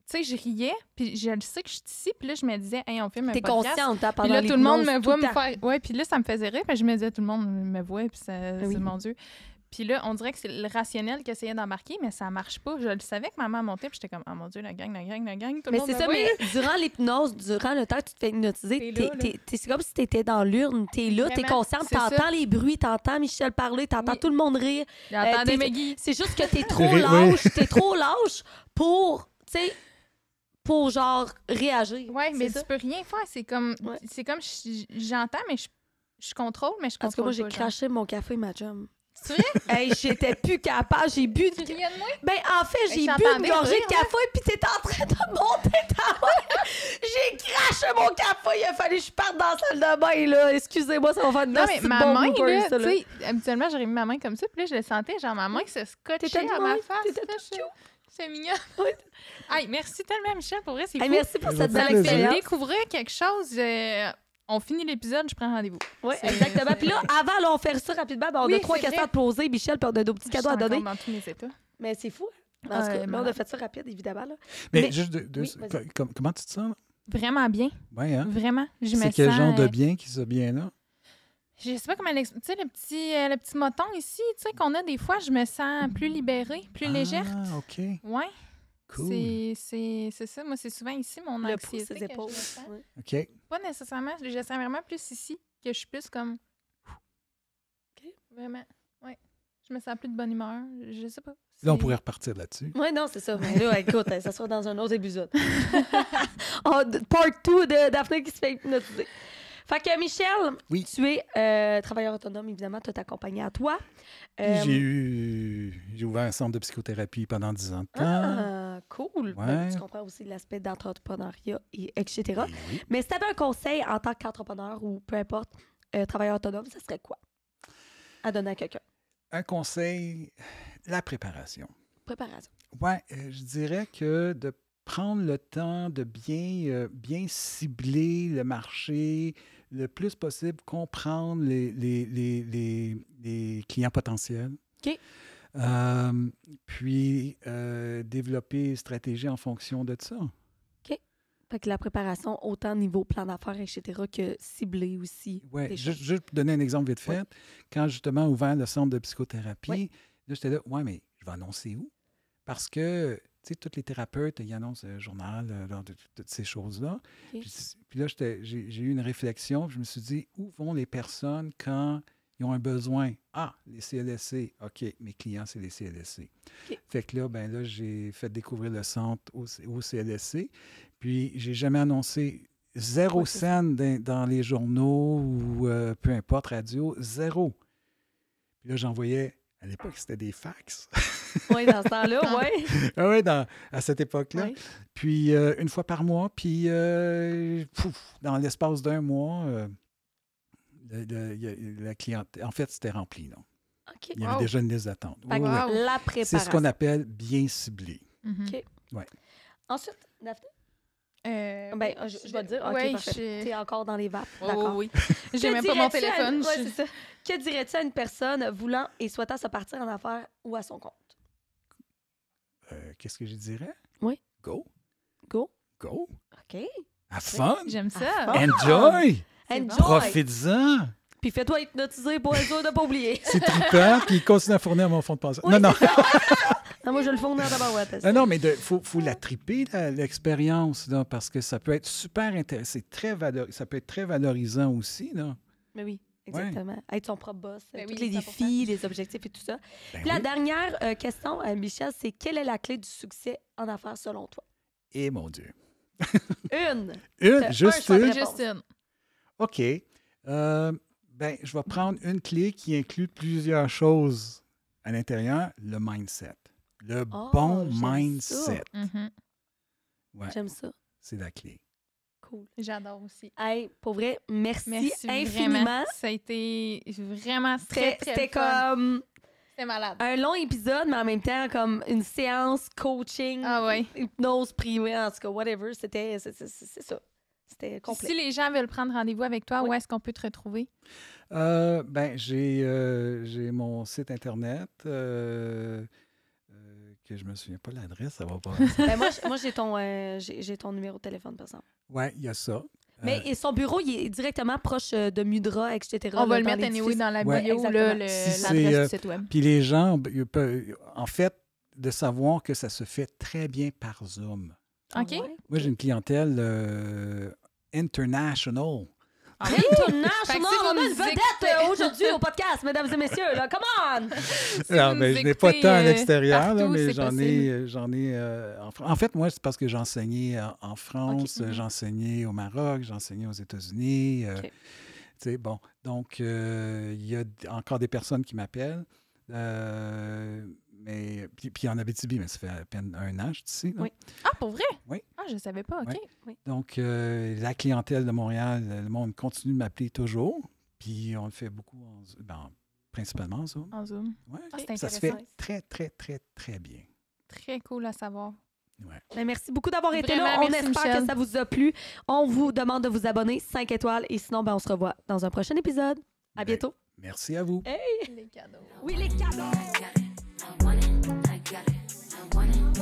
Tu sais, je riais, puis je le sais que je suis ici, puis là, je me disais, hey, on filme un T'es podcast. consciente, hein, Puis pendant là, tout le monde l'hypnose, me tout voit le me temps. faire... Ouais, puis là, ça me faisait rire, puis je me disais, tout le monde me voit, puis Oui. c'est mon Dieu. Puis là, on dirait que c'est le rationnel qui essayait d'embarquer, mais ça marche pas. Je le savais que maman montait, puis j'étais comme, oh mon Dieu, la gang, tout le Mais monde c'est me ça, voit. mais durant l'hypnose, durant le temps que tu te fais hypnotiser, T'es là, là. c'est comme si t'étais dans l'urne, t'es là, t'es Vraiment, consciente, c'est t'entends ça. les bruits, t'entends Michel parler, t'entends Oui. tout le monde rire. J'entendais t'es- Maggie. C'est juste que t'es trop Oui. lâche, t'es trop lâche pour, tu sais, pour genre réagir. Ouais, mais c'est ça. tu peux rien faire. C'est comme, Ouais. j'entends, mais je contrôle, mais je Parce que contrôle moi, j'ai pas, genre. craché mon café, ma chum. C'est vrai? Hey, j'étais plus capable, j'ai bu Tu de... riais de moi? Ben, en fait, Mais j'ai je bu t'entendais une gorgée rire, de café, puis t'étais en train de monter ta main. J'ai craché mon café. Il a fallu que je parte dans la salle de bain, là. Excusez-moi, ça va faire une Non, mais hostie de ma bon main, blooper, là, ça, tu sais, habituellement, j'aurais mis ma main comme ça, puis là, je le sentais, genre, ma main se scotchait T'étais à de ma même, face. t'étais là, toute cute. C'est mignon. Oui. Hey, merci tellement, Michel, pour vrai, c'est Hey, fou. merci pour Ça cette fait belle Ça me fait plaisir. expérience. découvrir quelque chose. On finit l'épisode, je prends rendez-vous. Oui, C'est- exactement. Puis là, avant, là, on fait ça rapidement. Ben, on Oui, a 3 c'est questions vrai. à te poser, Michel, puis on a nos petits cadeaux à Je suis donner. encore dans tous mes états. Mais c'est fou. Hein? En tout cas, Ouais, mais on malade. a fait ça rapide, évidemment. Là. Mais, Mais- juste oui, vas-y. comment tu te sens? Là? Vraiment bien. Ouais, hein? Vraiment. Je me C'est quel sens, genre de bien qui se bien là? Je sais pas comment l'expliquer. Tu sais, le petit moton ici, tu sais, qu'on a des fois, je me sens plus libérée, plus légère. Ah, OK. Ouais. Cool. C'est ça. Moi, c'est souvent ici mon Le pouce, anxiété. ses que je épaules. ressens. Ouais. OK. Pas nécessairement. Je le sens vraiment plus ici, que je suis plus comme. OK. Vraiment. Ouais. Je me sens plus de bonne humeur. Je sais pas. Là, on C'est- pourrait repartir là-dessus. Oui, non, c'est ça. Mais là, écoute, ça sera dans un autre épisode. Part 2 de Daphné qui se fait hypnotiser. Fait que, Michel, Oui. tu es travailleur autonome, évidemment, tu as accompagné à toi. J'ai ouvert un centre de psychothérapie pendant 10 ans de temps. Ah, cool. Ouais. Ben, tu comprends aussi l'aspect d'entrepreneuriat, etc. Et oui. Mais si tu avais un conseil en tant qu'entrepreneur ou peu importe, travailleur autonome, ça serait quoi à donner à quelqu'un? Un conseil, la préparation. Préparation. Ouais, je dirais que de prendre le temps de bien cibler le marché, le plus possible comprendre les clients potentiels. OK. Puis développer une stratégie en fonction de ça. Fait que la préparation, autant niveau plan d'affaires, etc., que ciblé aussi. Oui, des juste choses. pour donner un exemple vite fait. Oui. Quand justement ouvert le centre de psychothérapie, Oui. là, j'étais là, ouais, mais je vais annoncer où? Parce que, tu sais, tous les thérapeutes, ils annoncent le journal, toutes ces choses-là. OK. Puis là, j'ai eu une réflexion, puis je me suis dit, où vont les personnes quand ils ont un besoin? Ah, les CLSC. OK, mes clients, c'est les CLSC. OK. Fait que là, j'ai fait découvrir le centre au CLSC. Puis, j'ai jamais annoncé 0 Ouais, c'est ça. cent dans les journaux ou peu importe, radio, 0. Puis là, j'envoyais, à l'époque, c'était des fax. Oui, dans ce temps-là, oui. Ah oui, à cette époque-là. Ouais. Puis, une fois par mois, puis dans l'espace d'un mois, la clientèle, en fait, c'était rempli. Là. OK. Il y avait déjà une liste d'attente. Fait que Oui, oui. Wow. la C'est préparation. ce qu'on appelle bien ciblé. Mhm. OK. Ouais. Ensuite, Daphné? Ben, Je vais te dire, OK, ouais, parfait. T'es encore dans les vapes. Oh, D'accord. oui. J'ai même pas mon téléphone. Ouais, c'est ça. Que dirais-tu à une personne voulant et souhaitant se partir en affaires ou à son compte? Qu'est-ce que je dirais? Oui. Go. Go. Go. OK. Have fun. J'aime ça. Ah, Enjoy. C'est bon. Enjoy. Profites-en. Puis fais-toi hypnotiser pour être sûr de ne pas oublier. C'est trippant, puis continue à fournir mon fonds de pension. Oui, non. Non, moi, je le fournis dans ta barouette. Non, mais il faut la triper, l'expérience, là, parce que ça peut être super intéressant. Ça peut être très valorisant aussi. Là. Mais oui, exactement. Être son propre boss, Ben tous oui, les 100%. défis, les objectifs et tout ça. Ben Puis la oui. dernière question, Michel, c'est quelle est la clé du succès en affaires selon toi? Et mon Dieu. Une. T'as Juste un choix de une. réponse. Juste une. OK. Je vais prendre une clé qui inclut plusieurs choses à l'intérieur, le mindset. Le Oh, bon j'aime mindset. Mhm. Ouais, J'aime ça. c'est la clé. Cool. J'adore aussi. Hey, pour vrai, merci, Merci infiniment. vraiment. Ça a été vraiment très, très C'était fun. comme C'était malade. un long épisode, mais en même temps, comme une séance coaching, Ah ouais. hypnose privée, en tout cas, whatever. C'est ça. C'était complet. Si les gens veulent prendre rendez-vous avec toi, Oui. où est-ce qu'on peut te retrouver? J'ai mon site Internet que je me souviens pas de l'adresse, ça va pas. Ben, moi j'ai ton numéro de téléphone, par exemple. Oui, il y a ça. Mais et son bureau, il est directement proche de Mudra, etc. On va là, le dans mettre anyway l'édifice. dans la Ouais. bio, Exactement. là, Si c'est, l'adresse du site web. Puis les gens, en fait, de savoir que ça se fait très bien par Zoom. Ah OK. ouais? Moi, j'ai une clientèle international. Ah International! Fait que si vous On a nous une vedette écoutez- aujourd'hui au podcast, mesdames et messieurs. Là. Come on! Alors, vous ben, nous je n'ai pas écoutez, tant à l'extérieur, là, partout, mais c'est j'en ai en fait, moi, c'est parce que j'enseignais en France, Ok. j'enseignais au Maroc, j'enseignais aux États-Unis. Ok. Tu sais, bon, donc, il y a encore des personnes qui m'appellent. Mais puis en Abitibi, mais ça fait à peine 1 an, je suis ici. Là. Oui. Ah, pour vrai? Oui. Ah, je savais pas, OK. Oui. Donc, la clientèle de Montréal, le monde continue de m'appeler toujours. Puis on le fait beaucoup, principalement en Zoom. En Zoom. Ouais. Ah, c'est Ça se fait intéressant. très, très, très, très bien. Très cool à savoir. Ouais. Ben, merci beaucoup d'avoir été là. Vraiment, On merci, espère Michel. que ça vous a plu. On vous demande de vous abonner 5 étoiles et sinon, on se revoit dans un prochain épisode. À Ben, bientôt. Merci à vous. Les cadeaux. Oui, les cadeaux! I want it, I got it, I want it.